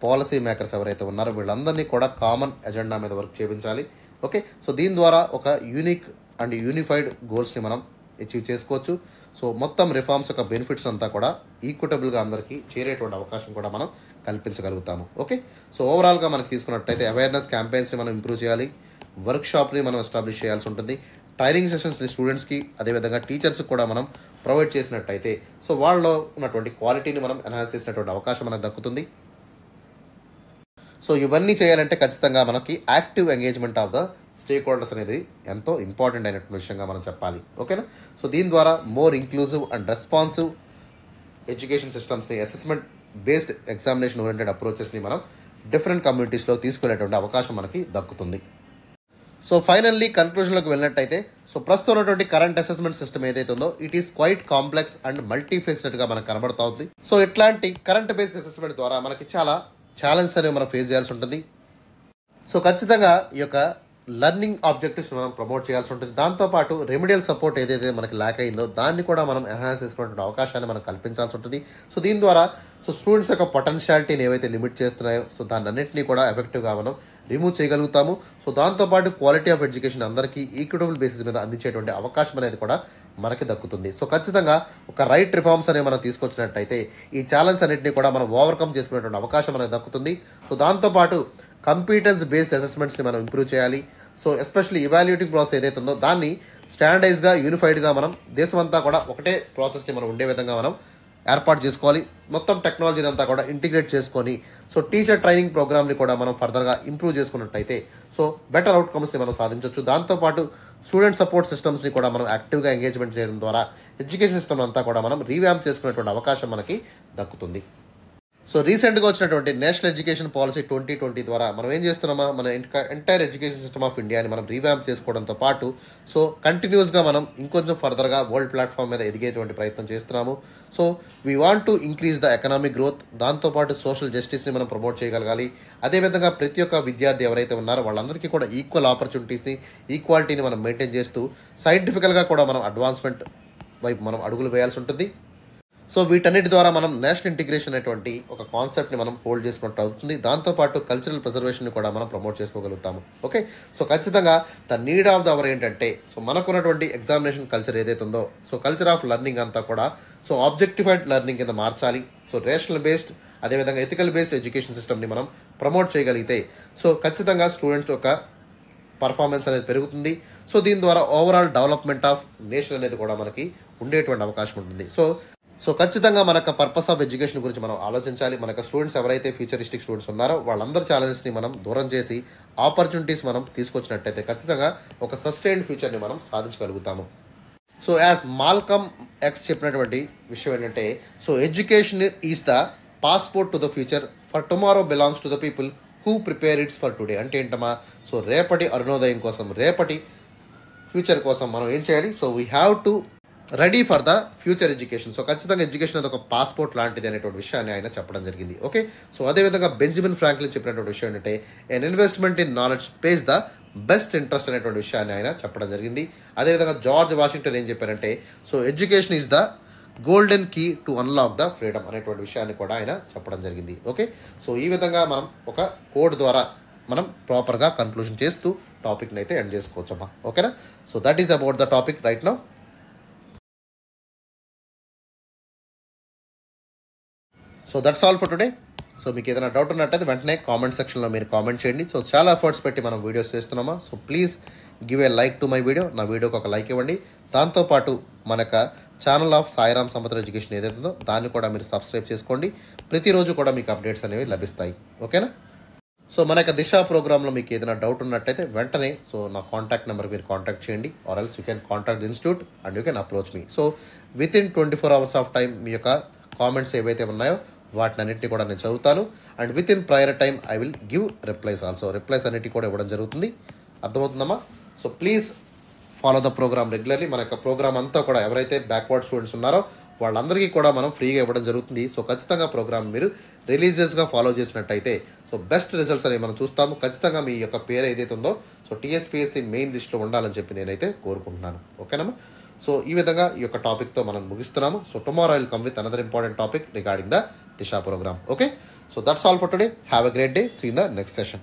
పాలసీ మేకర్స్ ఎవరైతే ఉన్నారో వీళ్ళందరినీ కూడా కామన్ ఎజెండా మీద వర్క్ చేయించాలి. ఓకే, సో దీని ద్వారా ఒక యూనిక్ అండ్ యూనిఫైడ్ గోల్స్ని మనం అచీవ్ చేసుకోవచ్చు. సో మొత్తం రిఫార్మ్స్ యొక్క బెనిఫిట్స్ అంతా కూడా ఈక్విటబుల్గా అందరికీ చేరేటువంటి అవకాశం కూడా మనం కల్పించగలుగుతాము. ఓకే, సో ఓవరాల్గా మనకి తీసుకున్నట్టయితే అవేర్నెస్ క్యాంపెయిన్స్ని మనం ఇంప్రూవ్ చేయాలి, వర్క్షాప్ని మనం ఎస్టాబ్లిష్ చేయాల్సి ఉంటుంది, ట్రైనింగ్ సెషన్స్ని స్టూడెంట్స్కి అదేవిధంగా టీచర్స్కి కూడా మనం ప్రొవైడ్ చేసినట్టయితే సో వాళ్ళలో ఉన్నటువంటి క్వాలిటీని మనం ఎన్హాన్స్ చేసినటువంటి అవకాశం మనకు దక్కుతుంది. సో ఇవన్నీ చేయాలంటే ఖచ్చితంగా మనకి active engagement of the stake holders అనేది ఎంతో ఇంపార్టెంట్ అయినటువంటి విషయంగా మనం చెప్పాలి. ఓకేనా, సో దీని ద్వారా more inclusive and responsive education సిస్టమ్స్ని, అసెస్మెంట్ బేస్డ్ ఎగ్జామినేషన్ ఓరియంటెడ్ అప్రోచెస్ని మనం డిఫరెంట్ కమ్యూనిటీస్లో తీసుకునేటువంటి అవకాశం మనకి దక్కుతుంది. సో ఫైనల్లీ కన్క్లూజన్లోకి వెళ్ళినట్టయితే సో ప్రస్తుతం ఉన్నటువంటి కరెంట్ అసెస్మెంట్ సిస్టమ్ ఏదైతే ఉందో it is quite complex and మల్టీఫేస్టెడ్గా మనకు కనబడుతూ ఉంది. సో ఇట్లాంటి కరెంట్ బేస్డ్ అసెస్మెంట్ ద్వారా మనకి చాలా ఛాలెంజెస్ అనేవి మనం ఫేస్ చేయాల్సి ఉంటుంది. సో ఖచ్చితంగా ఈ యొక్క లెర్నింగ్ ఆబ్జెక్టివ్స్ మనం ప్రమోట్ చేయాల్సి ఉంటుంది. దాంతోపాటు రెమిడియల్ సపోర్ట్ ఏదైతే మనకి ల్యాక్ అయిందో దాన్ని కూడా మనం ఎన్హాన్స్ చేసుకునే అవకాశాన్ని మనం కల్పించాల్సి ఉంటుంది. సో దీని ద్వారా సో స్టూడెంట్స్ యొక్క పొటెన్షియాలిటీని ఏవైతే లిమిట్ చేస్తున్నాయో సో దాన్ని అన్నింటినీ కూడా ఎఫెక్టివ్గా మనం రిమూవ్ చేయగలుగుతాము. సో దాంతోపాటు క్వాలిటీ ఆఫ్ ఎడ్యుకేషన్ అందరికీ ఈక్విటబుల్ బేసిస్ మీద అందించేటువంటి అవకాశం అనేది కూడా మనకి దక్కుతుంది. సో ఖచ్చితంగా ఒక రైట్ రిఫార్మ్స్ అనేవి మనం తీసుకొచ్చినట్టయితే ఈ ఛాలెంజ్ అన్నింటినీ కూడా మనం ఓవర్కమ్ చేసుకునేటువంటి అవకాశం అనేది దక్కుతుంది. సో దాంతోపాటు కంపీటెన్స్ బేస్డ్ అసెస్మెంట్స్ని మనం ఇంప్రూవ్ చేయాలి. సో ఎస్పెషల్లీ ఇవాల్యుయేటింగ్ ప్రాసెస్ ఏదైతే ఉందో దాన్ని స్టాండర్డైజ్గా యూనిఫైడ్గా మనం దేశమంతా కూడా ఒకటే ప్రాసెస్ని మనం ఉండే విధంగా మనం ఏర్పాటు చేసుకోవాలి. మొత్తం టెక్నాలజీని అంతా కూడా ఇంటిగ్రేట్ చేసుకొని సో టీచర్ ట్రైనింగ్ ప్రోగ్రామ్ని కూడా మనం ఫర్దర్గా ఇంప్రూవ్ చేసుకున్నట్టయితే సో బెటర్ అవుట్కమ్స్ని మనం సాధించవచ్చు. దాంతోపాటు స్టూడెంట్ సపోర్ట్ సిస్టమ్స్ని కూడా మనం యాక్టివ్గా ఎంగేజ్మెంట్ చేయడం ద్వారా ఎడ్యుకేషన్ సిస్టమ్ అంతా కూడా మనం రీవ్యాంప్ చేసుకునేటువంటి అవకాశం మనకి దక్కుతుంది. సో రీసెంట్గా వచ్చినటువంటి నేషనల్ ఎడ్యుకేషన్ పాలసీ 2020 ద్వారా మనం ఏం చేస్తున్నామా, మన ఎంటైర్ ఎడ్యుకేషన్ సిస్టమ్ ఆఫ్ ఇండియాని మనం రీవ్యాంప్ చేసుకోవడంతో పాటు సో కంటిన్యూస్గా మనం ఇంకొంచెం ఫర్దర్గా వరల్డ్ ప్లాట్ఫామ్ మీద ఎదిగేటువంటి ప్రయత్నం చేస్తున్నాము. So we want to increase the economic growth, దాంతోపాటు సోషల్ జస్టిస్ని మనం ప్రమోట్ చేయగలగాలి. అదేవిధంగా ప్రతి ఒక్క విద్యార్థి ఎవరైతే ఉన్నారో వాళ్ళందరికీ కూడా ఈక్వల్ ఆపర్చునిటీస్ని, ఈక్వాలిటీని మనం మెయింటైన్ చేస్తూ సైంటిఫికల్గా కూడా మనం అడ్వాన్స్మెంట్ వైపు మనం అడుగులు వేయాల్సి ఉంటుంది. సో వీటన్నిటి ద్వారా మనం నేషనల్ ఇంటిగ్రేషన్ అనేటువంటి ఒక కాన్సెప్ట్ని మనం హోల్డ్ చేసుకున్నట్టు అవుతుంది. దాంతోపాటు కల్చరల్ ప్రిజర్వేషన్ని కూడా మనం ప్రమోట్ చేసుకోగలుగుతాము. ఓకే, సో ఖచ్చితంగా the need of the hour ఏంటంటే సో మనకున్నటువంటి ఎగ్జామినేషన్ కల్చర్ ఏదైతే ఉందో సో కల్చర్ ఆఫ్ లెర్నింగ్ అంతా కూడా సో ఆబ్జెక్టిఫైడ్ లెర్నింగ్ కింద మార్చాలి. సో రేషనల్ బేస్డ్ అదేవిధంగా ఎథికల్ బేస్డ్ ఎడ్యుకేషన్ సిస్టమ్ని మనం ప్రమోట్ చేయగలిగితే సో ఖచ్చితంగా స్టూడెంట్స్ యొక్క పర్ఫార్మెన్స్ అనేది పెరుగుతుంది. సో దీని ద్వారా ఓవరాల్ డెవలప్మెంట్ ఆఫ్ నేషన్ అనేది కూడా మనకి ఉండేటువంటి అవకాశం ఉంటుంది. సో ఖచ్చితంగా మనకు పర్పస్ ఆఫ్ ఎడ్యుకేషన్ గురించి మనం ఆలోచించాలి. మనకు స్టూడెంట్స్ ఎవరైతే ఫ్యూచరిస్టిక్ స్టూడెంట్స్ ఉన్నారో వాళ్ళందరి ఛాలెంజెస్ని మనం దూరం చేసి ఆపర్చునిటీస్ మనం తీసుకొచ్చినట్టయితే ఖచ్చితంగా ఒక సస్టైన్డ్ ఫ్యూచర్ని మనం సాధించగలుగుతాము. సో యాజ్ మాల్కమ్ ఎక్స్ చెప్పినటువంటి విషయం ఏంటంటే so education is the passport to the future, for tomorrow belongs to the people who prepare it's for today. అంటే ఏంటమ్మా, సో రేపటి అరుణోదయం కోసం, రేపటి ఫ్యూచర్ కోసం మనం ఏం చేయాలి, so we have to ready for the future education. So ఖచ్చితంగా ఎడ్యుకేషన్ అది ఒక పాస్పోర్ట్ లాంటిది అనేటువంటి విషయాన్ని ఆయన చెప్పడం జరిగింది. ఓకే, సో అదేవిధంగా బెంజమిన్ ఫ్రాంక్లిన్ చెప్పినటువంటి విషయం ఏంటంటే an investment in knowledge pays the best interest అనేటువంటి విషయాన్ని ఆయన చెప్పడం జరిగింది. అదేవిధంగా జార్జ్ వాషింగ్టన్ ఏం చెప్పారంటే so education is the golden key to unlock the freedom అనేటువంటి విషయాన్ని కూడా ఆయన చెప్పడం జరిగింది. ఓకే, సో ఈ విధంగా మనం ఒక కోడ్ ద్వారా మనం ప్రాపర్గా కన్క్లూజన్ చేస్తూ టాపిక్ని అయితే ఎండ్ చేసుకోవచ్చమ్మా. ఓకేనా, so that is about the topic right now. So that's all for today. So మీకు ఏదైనా డౌట్ ఉన్నట్టయితే వెంటనే కామెంట్ సెక్షన్లో మీరు కామెంట్ చేయండి. సో చాలా ఎఫర్ట్స్ పెట్టి మనం వీడియోస్ చేస్తున్నామా, so please give a like to my video. నా వీడియోకి ఒక లైక్ ఇవ్వండి. దాంతోపాటు మన channel of Sairam Sampath education ఏదైతే ఉందో దాన్ని కూడా మీరు సబ్స్క్రైబ్ చేసుకోండి. ప్రతిరోజు కూడా మీకు అప్డేట్స్ అనేవి లభిస్తాయి. ఓకేనా, సో మన దిశ ప్రోగ్రాంలో మీకు ఏదైనా డౌట్ ఉన్నట్టయితే వెంటనే సో నా కాంటాక్ట్ నెంబర్ మీరు కాంటాక్ట్ చేయండి, or else you can contact the institute and you can approach me. So within 24 hours of time మీ యొక్క కామెంట్స్ ఏవైతే ఉన్నాయో వాటిని అన్నింటినీ కూడా నేను చదువుతాను. And within prior time I will give replies also. Replies అన్నిటి కూడా ఇవ్వడం జరుగుతుంది. అర్థమవుతుందమ్మా. So please follow the programme regularly. మన యొక్క ప్రోగ్రామ్ అంతా కూడా ఎవరైతే బ్యాక్వర్డ్ స్టూడెంట్స్ ఉన్నారో వాళ్ళందరికీ కూడా మనం ఫ్రీగా ఇవ్వడం జరుగుతుంది. సో ఖచ్చితంగా ప్రోగ్రామ్ మీరు రిలీజియస్గా ఫాలో చేసినట్టయితే సో బెస్ట్ రిజల్ట్స్ అనేవి మనం చూస్తాము. ఖచ్చితంగా మీ యొక్క పేరు ఏదైతే ఉందో సో టీఎస్పీఎస్సీ మెయిన్ లిస్ట్లో ఉండాలని చెప్పి నేనైతే కోరుకుంటున్నాను. ఓకేనమ్మా. సో ఈ విధంగా ఈ యొక్క టాపిక్తో మనం ముగిస్తున్నాము. So tomorrow I will come with another important topic regarding the Disha programme. Okay, So that's all for today. Have a great day. See you in the next session.